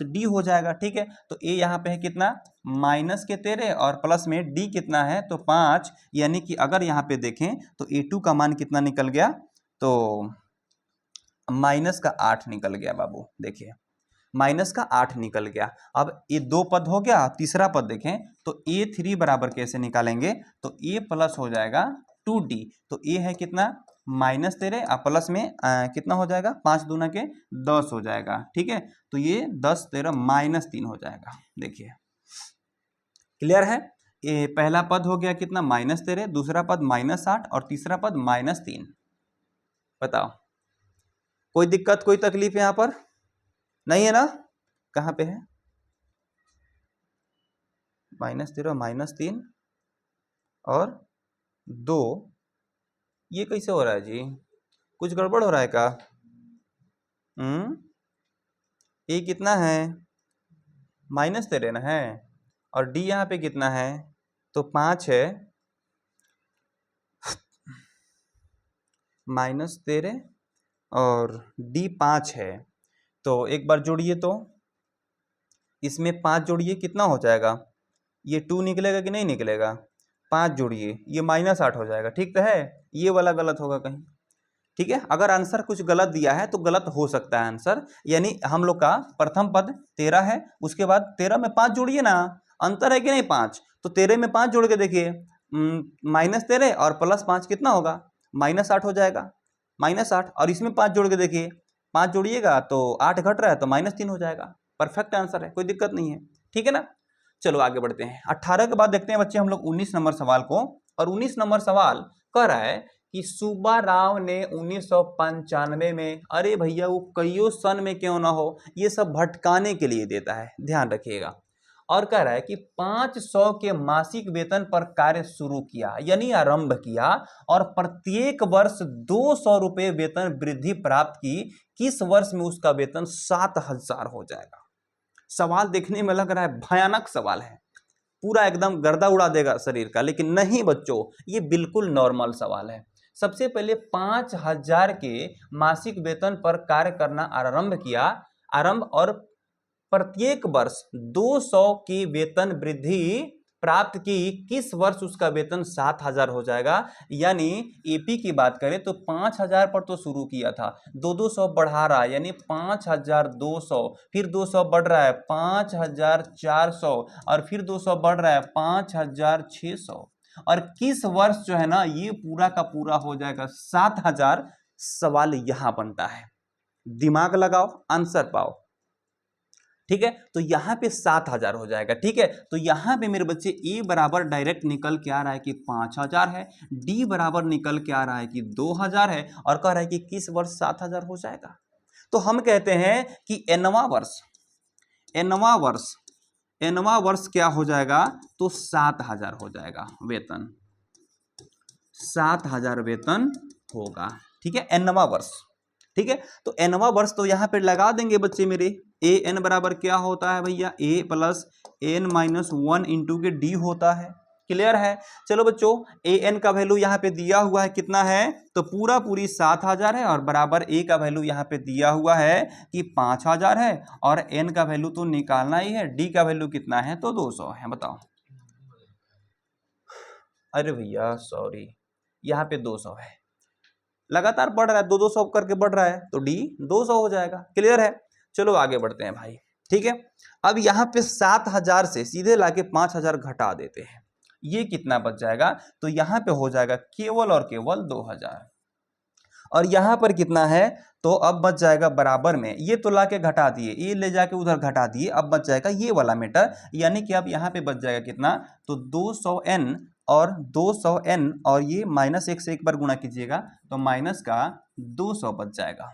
डी हो जाएगा। ठीक है, तो a यहाँ पे है कितना -13 और प्लस में d कितना है तो 5, यानी कि अगर यहाँ पे देखें तो A2 का मान कितना निकल गया, तो -8 निकल गया बाबू। देखिए -8 निकल गया। अब ये 2 पद हो गया, तीसरा पद देखें तो A3 बराबर कैसे निकालेंगे, तो a प्लस हो जाएगा 2d, तो a है कितना -13 और प्लस में कितना हो जाएगा 5 दूना के 10 हो जाएगा। ठीक है, तो ये 10 13 -3 हो जाएगा। देखिए क्लियर है, ये पहला पद हो गया कितना -13, दूसरा पद -8 और तीसरा पद -3। बताओ कोई दिक्कत कोई तकलीफ यहाँ पर नहीं है ना, कहाँ पे है -13 -3 और 2, ये कैसे हो रहा है जी, कुछ गड़बड़ हो रहा है क्या? ये कितना है -13 ना है, और डी यहाँ पे कितना है तो 5 है, -13 और डी 5 है, तो एक बार जोड़िए, तो इसमें 5 जोड़िए कितना हो जाएगा, ये 2 निकलेगा कि नहीं निकलेगा, 5 जोड़िए ये -8 हो जाएगा। ठीक तो है, ये वाला गलत होगा कहीं। ठीक है, अगर आंसर कुछ गलत दिया है तो गलत हो सकता है आंसर, यानी हम लोग का प्रथम पद 13 है, उसके बाद 13 में 5 जोड़िए ना, अंतर है कि नहीं 5, तो 13 में 5 जोड़ के देखिए -13 और +5 कितना होगा -8 हो जाएगा, -8, और इसमें 5 जोड़ के देखिए, 5 जोड़िएगा तो 8 घट रहा है तो -3 हो जाएगा। परफेक्ट आंसर है, कोई दिक्कत नहीं है। ठीक है ना, चलो आगे बढ़ते हैं। 18 के बाद देखते हैं बच्चे हम लोग 19 नंबर सवाल को, और 19 नंबर सवाल कह रहा है कि सुब्बा राव ने 1995 में, अरे भैया वो कईयों सन में क्यों ना हो, ये सब भटकाने के लिए देता है, ध्यान रखिएगा। और कह रहा है कि 500 के मासिक वेतन पर कार्य शुरू किया यानी आरंभ किया और प्रत्येक वर्ष 200 रुपये वेतन वृद्धि प्राप्त की, किस वर्ष में उसका वेतन 7,000 हो जाएगा। सवाल देखने में लग रहा है भयानक सवाल है, पूरा एकदम गर्दा उड़ा देगा शरीर का, लेकिन नहीं बच्चों, ये बिल्कुल नॉर्मल सवाल है। सबसे पहले 5,000 के मासिक वेतन पर कार्य करना आरंभ और प्रत्येक वर्ष 200 की वेतन वृद्धि प्राप्त की, किस वर्ष उसका वेतन 7,000 हो जाएगा। यानी एपी की बात करें तो 5,000 पर तो शुरू किया था, 200 बढ़ा रहा है यानी 5,200, फिर 200 बढ़ रहा है 5,400 और फिर 200 बढ़ रहा है 5,600 और किस वर्ष जो है ना ये पूरा का पूरा हो जाएगा 7,000। सवाल यहां बनता है, दिमाग लगाओ आंसर पाओ। ठीक है, तो यहां पे 7,000 हो जाएगा। ठीक है, तो यहां पे मेरे बच्चे ए बराबर डायरेक्ट निकल के आ रहा है कि 5,000 है, डी बराबर निकल के आ रहा है कि 2,000 है और कह रहा है कि किस वर्ष 7,000 हो जाएगा। तो हम कहते हैं कि एनवा वर्ष क्या हो जाएगा, तो 7,000 हो जाएगा वेतन, 7,000 वेतन होगा। ठीक है, एनवा वर्ष। ठीक है, तो एनवा वर्ष तो यहां पे लगा देंगे बच्चे मेरे, ए एन बराबर क्या होता है भैया, ए प्लस एन माइनस 1 इंटू के डी होता है। क्लियर है। चलो बच्चों, ए एन का वैल्यू यहाँ पे दिया हुआ है कितना है, तो पूरा पूरी 7,000 है और बराबर ए का वैल्यू यहाँ पे दिया हुआ है कि 5,000 है और एन का वैल्यू तो निकालना ही है, डी का वैल्यू कितना है तो 200 है। बताओ, अरे भैया सॉरी, यहाँ पे 200 है, लगातार बढ़ रहा है, 200 करके बढ़ रहा है तो डी 200 हो जाएगा। क्लियर है। चलो आगे बढ़ते हैं भाई। ठीक है, अब यहाँ पे 7,000 से सीधे लाके 5,000 घटा देते हैं, ये कितना बच जाएगा, तो यहाँ पे हो जाएगा केवल और केवल 2,000 और यहाँ पर कितना है, तो अब बच जाएगा बराबर में, ये तो लाके घटा दिए, ये ले जाके उधर घटा दिए, अब बच जाएगा ये वाला मीटर, यानी कि अब यहाँ पे बच जाएगा कितना, तो 200n और 200n और ये माइनस 1 से एक बार गुणा कीजिएगा तो माइनस का 200 बच जाएगा।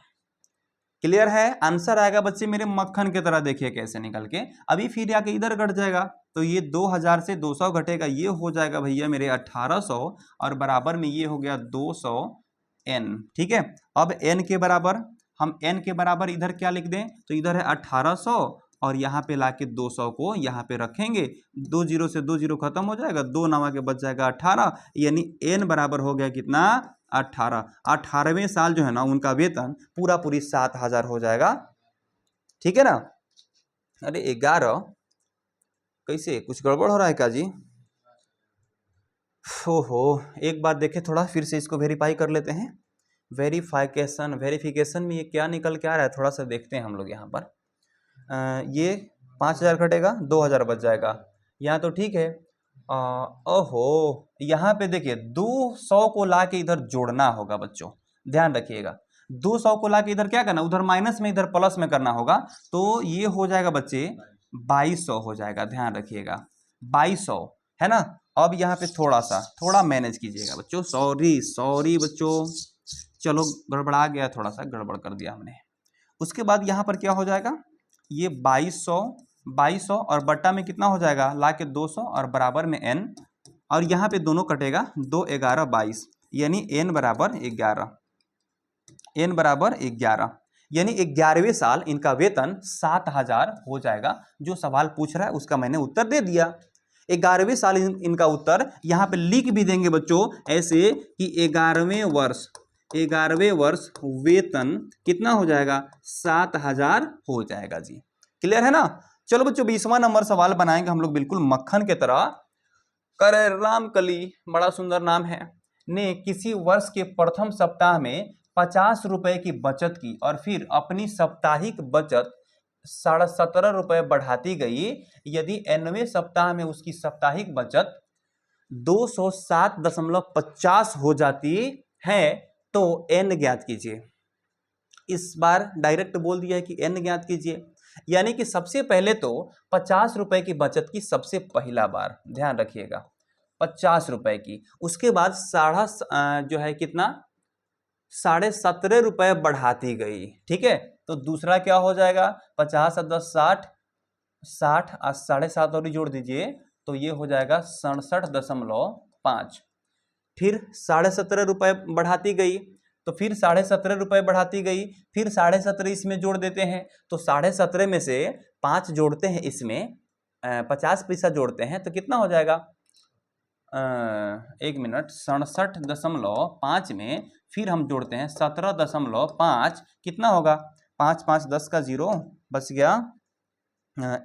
क्लियर है। आंसर आएगा बच्चे मेरे मक्खन की तरह, देखिए कैसे निकल के, अभी फिर आके इधर घट जाएगा तो ये 2,000 से 200 घटेगा, ये हो जाएगा भैया मेरे 1,800 और बराबर में ये हो गया 200n। ठीक है, अब n के बराबर, हम n के बराबर इधर क्या लिख दें, तो इधर है 1,800 और यहाँ पे लाके 200 को यहाँ पे रखेंगे, 2 जीरो से 2 जीरो खत्म हो जाएगा, 2 नवा के बच जाएगा 18, यानी n बराबर हो गया कितना 18। 18वें साल जो है ना उनका वेतन पूरा पूरी 7,000 हो जाएगा। ठीक है ना। अरे 11 कैसे, कुछ गड़बड़ हो रहा है क्या जी? ओहो, एक बार देखें थोड़ा, फिर से इसको वेरीफाई कर लेते हैं। वेरिफिकेशन में ये क्या निकल के आ रहा है, थोड़ा सा देखते हैं हम लोग यहाँ पर। ये 5,000 घटेगा, 2,000 बच जाएगा, यहाँ तो ठीक है। ओहो, यहाँ पे देखिए 200 को लाके इधर जोड़ना होगा बच्चों, ध्यान रखिएगा, 200 को लाके इधर क्या करना, उधर माइनस में इधर प्लस में करना होगा, तो ये हो जाएगा बच्चे 2,200 हो जाएगा, ध्यान रखिएगा 2,200 है ना। अब यहाँ पे थोड़ा मैनेज कीजिएगा बच्चों, सॉरी बच्चों, चलो गड़बड़ा गया, थोड़ा सा गड़बड़ कर दिया हमने। उसके बाद यहाँ पर क्या हो जाएगा, ये 2,200 और बट्टा में कितना हो जाएगा, ला के 200 और बराबर में n और यहाँ पे दोनों कटेगा, 2 11 22 यानी n बराबर 11, n बराबर 11, यानी 11वें साल इनका वेतन 7,000 हो जाएगा। जो सवाल पूछ रहा है उसका मैंने उत्तर दे दिया। 11वें साल इनका उत्तर यहाँ पे लिख भी देंगे बच्चों ऐसे कि 11वें वर्ष वेतन कितना हो जाएगा, 7,000 हो जाएगा जी। क्लियर है ना। चलो बच्चों 20वां नंबर सवाल बनाएंगे हम लोग बिल्कुल मक्खन के तरह। करे रामकली, बड़ा सुंदर नाम है, ने किसी वर्ष के प्रथम सप्ताह में 50 रुपए की बचत की और फिर अपनी साप्ताहिक बचत 17.5 रुपए बढ़ाती गई। यदि nवें सप्ताह में उसकी साप्ताहिक बचत 207.50 हो जाती है तो n ज्ञात कीजिए। इस बार डायरेक्ट बोल दिया है कि n ज्ञात कीजिए, यानी कि सबसे पहले तो 50 रुपए की बचत की सबसे पहला बार, ध्यान रखिएगा 50 रुपए की, उसके बाद जो है कितना 17.5 रुपए बढ़ाती गई। ठीक है, तो दूसरा क्या हो जाएगा, 50 और 10 60, 60 और 7.5 और जोड़ दीजिए तो ये हो जाएगा 67.5। फिर 17.5 रुपये बढ़ाती गई तो फिर 17.5 रुपये बढ़ाती गई, फिर 17.5 इसमें जोड़ देते हैं तो 17.5 में से 5 जोड़ते हैं, इसमें 50 पैसा जोड़ते हैं तो कितना हो जाएगा, 1 मिनट, 67.5 में फिर हम जोड़ते हैं 17.5, कितना होगा, 5 5 10 का 0 बच गया,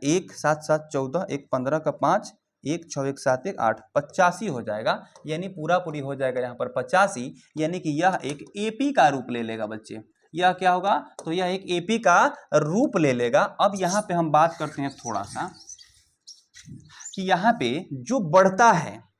1 7 7 14, 1 15 का 5, 1 6 1 7 1 8, 85 हो जाएगा। यानी पूरा पूरी हो जाएगा यहाँ पर 85, यानी कि यह एक एपी का रूप ले लेगा बच्चे। यह क्या होगा, तो यह एक एपी का रूप ले लेगा। अब यहाँ पे हम बात करते हैं थोड़ा सा कि यहाँ पे जो बढ़ता है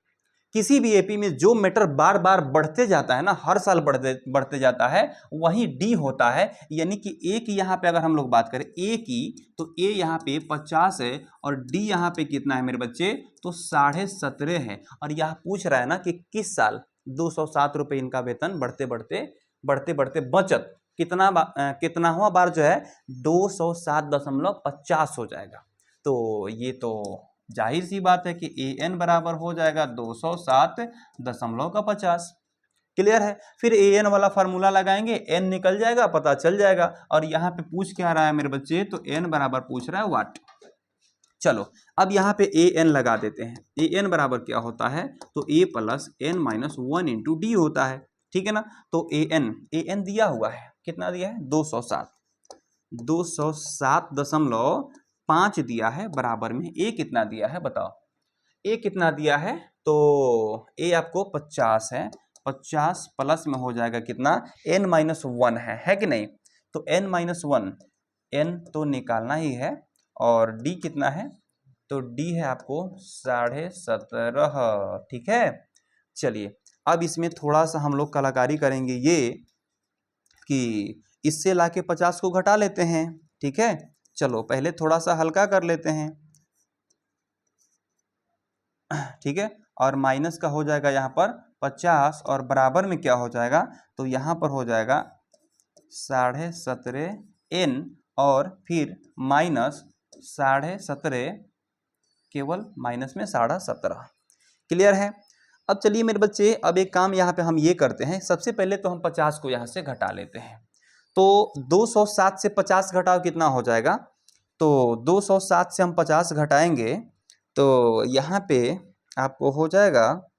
किसी भी एपी में, जो मैटर बार बार बढ़ते जाता है ना, हर साल बढ़ते जाता है, वही डी होता है। यानी कि ए की यहाँ पे अगर हम लोग बात करें ए की, तो ए यहाँ पे 50 है और डी यहाँ पे कितना है मेरे बच्चे, तो 17.5 है। और यह पूछ रहा है ना कि किस साल 207 रुपये इनका वेतन बढ़ते बढ़ते बचत कितनावां बार जो है 207.50 हो जाएगा। तो ये तो जाहिर सी बात है कि ए एन बराबर हो जाएगा 207.50। क्लियर है। फिर ए एन वाला फार्मूला लगाएंगे, एन निकल जाएगा, पता चल जाएगा। और यहाँ पे पूछ क्या रहा है मेरे बच्चे, तो एन बराबर पूछ रहा है वाट। चलो अब यहाँ पे ए एन लगा देते हैं। ए एन बराबर क्या होता है, तो a plus n minus 1 into d होता है, ठीक है ना। तो ए एन दिया हुआ है, कितना दिया है, 207.5 दिया है, बराबर में ए कितना दिया है बताओ, ए कितना दिया है, तो ए आपको 50 है, 50 प्लस में हो जाएगा कितना, n माइनस 1 है कि नहीं। तो n माइनस 1, n तो निकालना ही है, और d कितना है, तो d है आपको 17.5, ठीक है। चलिए अब इसमें थोड़ा सा हम लोग कलाकारी करेंगे, ये कि इससे लाके 50 को घटा लेते हैं, ठीक है। चलो पहले थोड़ा सा हल्का कर लेते हैं, ठीक है। और माइनस का हो जाएगा यहाँ पर 50, और बराबर में क्या हो जाएगा, तो यहाँ पर हो जाएगा 17.5 n, और फिर माइनस 17.5, केवल माइनस में 17.5। क्लियर है। अब चलिए मेरे बच्चे, अब एक काम यहाँ पे हम ये करते हैं, सबसे पहले तो हम 50 को यहाँ से घटा लेते हैं। तो 207 से 50 घटाओ, कितना हो जाएगा, तो 207 से हम 50 घटाएंगे तो यहाँ पे आपको हो जाएगा,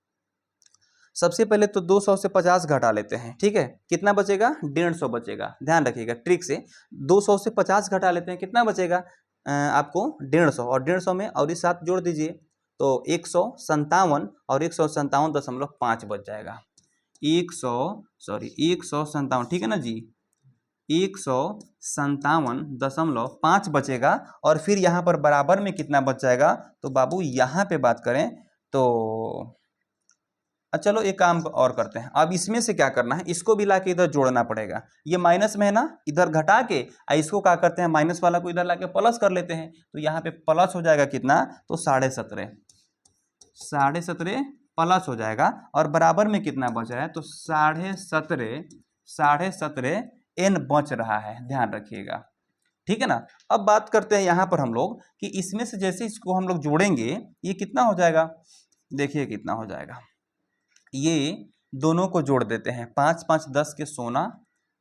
सबसे पहले तो 200 से 50 घटा लेते हैं, ठीक है। कितना बचेगा, 150 बचेगा, ध्यान रखिएगा ट्रिक से। 200 से 50 घटा लेते हैं, कितना बचेगा, आपको 150, और 150 में और इस साथ जोड़ दीजिए तो 157, और 157.5 बच जाएगा। 157, ठीक है ना जी, 157.5 बचेगा। और फिर यहाँ पर बराबर में कितना बच जाएगा, तो बाबू यहाँ पे बात करें तो चलो एक काम और करते हैं। अब इसमें से क्या करना है, इसको भी लाके इधर जोड़ना पड़ेगा। ये माइनस में है ना, इधर घटा के इसको क्या करते हैं, माइनस वाला को इधर लाके प्लस कर लेते हैं। तो यहाँ पे प्लस हो जाएगा कितना, तो 17.5 प्लस हो जाएगा, और बराबर में कितना बच रहा है, तो 17.5 n बच रहा है, ध्यान रखिएगा, ठीक है ना। अब बात करते हैं यहाँ पर हम लोग कि इसमें से जैसे इसको हम लोग जोड़ेंगे, ये कितना हो जाएगा, देखिए कितना हो जाएगा। ये दोनों को जोड़ देते हैं, 5 5 10 के 16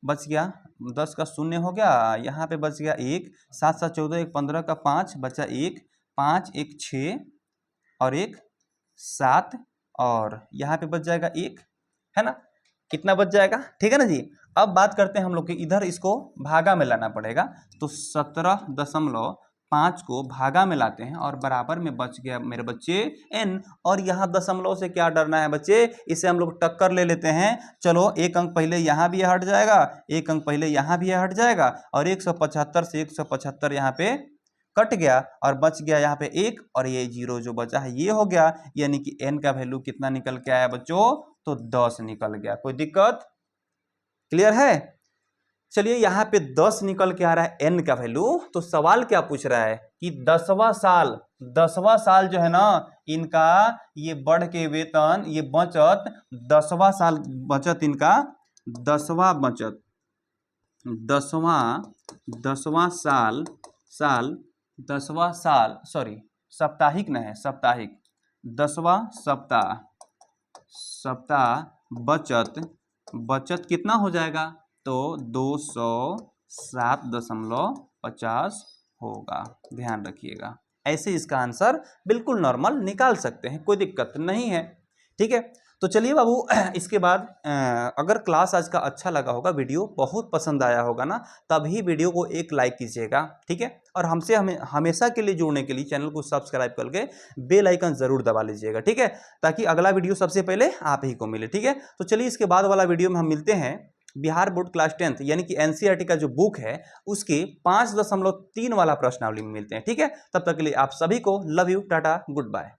बच गया, 10 का 0 हो गया, यहाँ पे बच गया 1, 7 7 14, 1 15 का 5 बचा 1, 5 1 6 और 1 7, और यहाँ पे बच जाएगा 1, है ना, कितना बच जाएगा, ठीक है ना जी। अब बात करते हैं हम लोग कि इधर इसको भागा में लाना पड़ेगा। तो 17.5 को भागा में लाते हैं, और बराबर में बच गया मेरे बच्चे n। और यहाँ दशमलव से क्या डरना है बच्चे, इसे हम लोग टक्कर ले लेते हैं। चलो एक अंक पहले यहाँ भी हट जाएगा, एक अंक पहले यहाँ भी हट जाएगा, और 175 से 175 यहाँ पे कट गया, और बच गया यहाँ पे 1, और ये 0 जो बचा है ये हो गया। यानी कि n का वैल्यू कितना निकल के आया बच्चों, तो 10 निकल गया। कोई दिक्कत, क्लियर है। चलिए यहाँ पे 10 निकल के आ रहा है n का वैल्यू। तो सवाल क्या पूछ रहा है कि 10वां साल जो है ना इनका, ये बढ़ के वेतन, ये बचत 10वां साल बचत इनका, 10वां साल 10वां साल, सॉरी साप्ताहिक न है, साप्ताहिक, 10वां सप्ताह बचत कितना हो जाएगा, तो 207.50 होगा। ध्यान रखिएगा, ऐसे इसका आंसर बिल्कुल नॉर्मल निकाल सकते हैं, कोई दिक्कत नहीं है। ठीक है, तो चलिए बाबू, इसके बाद अगर क्लास आज का अच्छा लगा होगा, वीडियो बहुत पसंद आया होगा ना, तभी वीडियो को एक लाइक कीजिएगा। ठीक है, और हमसे हमेशा के लिए जुड़ने के लिए चैनल को सब्सक्राइब करके बेल आइकन जरूर दबा लीजिएगा। ठीक है, ताकि अगला वीडियो सबसे पहले आप ही को मिले। ठीक है, तो चलिए इसके बाद वाला वीडियो में हम मिलते हैं बिहार बोर्ड क्लास 10th यानी कि एनसीईआरटी का जो बुक है उसके 5.3 वाला प्रश्नावली में मिलते हैं। ठीक है, तब तक के लिए आप सभी को love you, tata, good bye.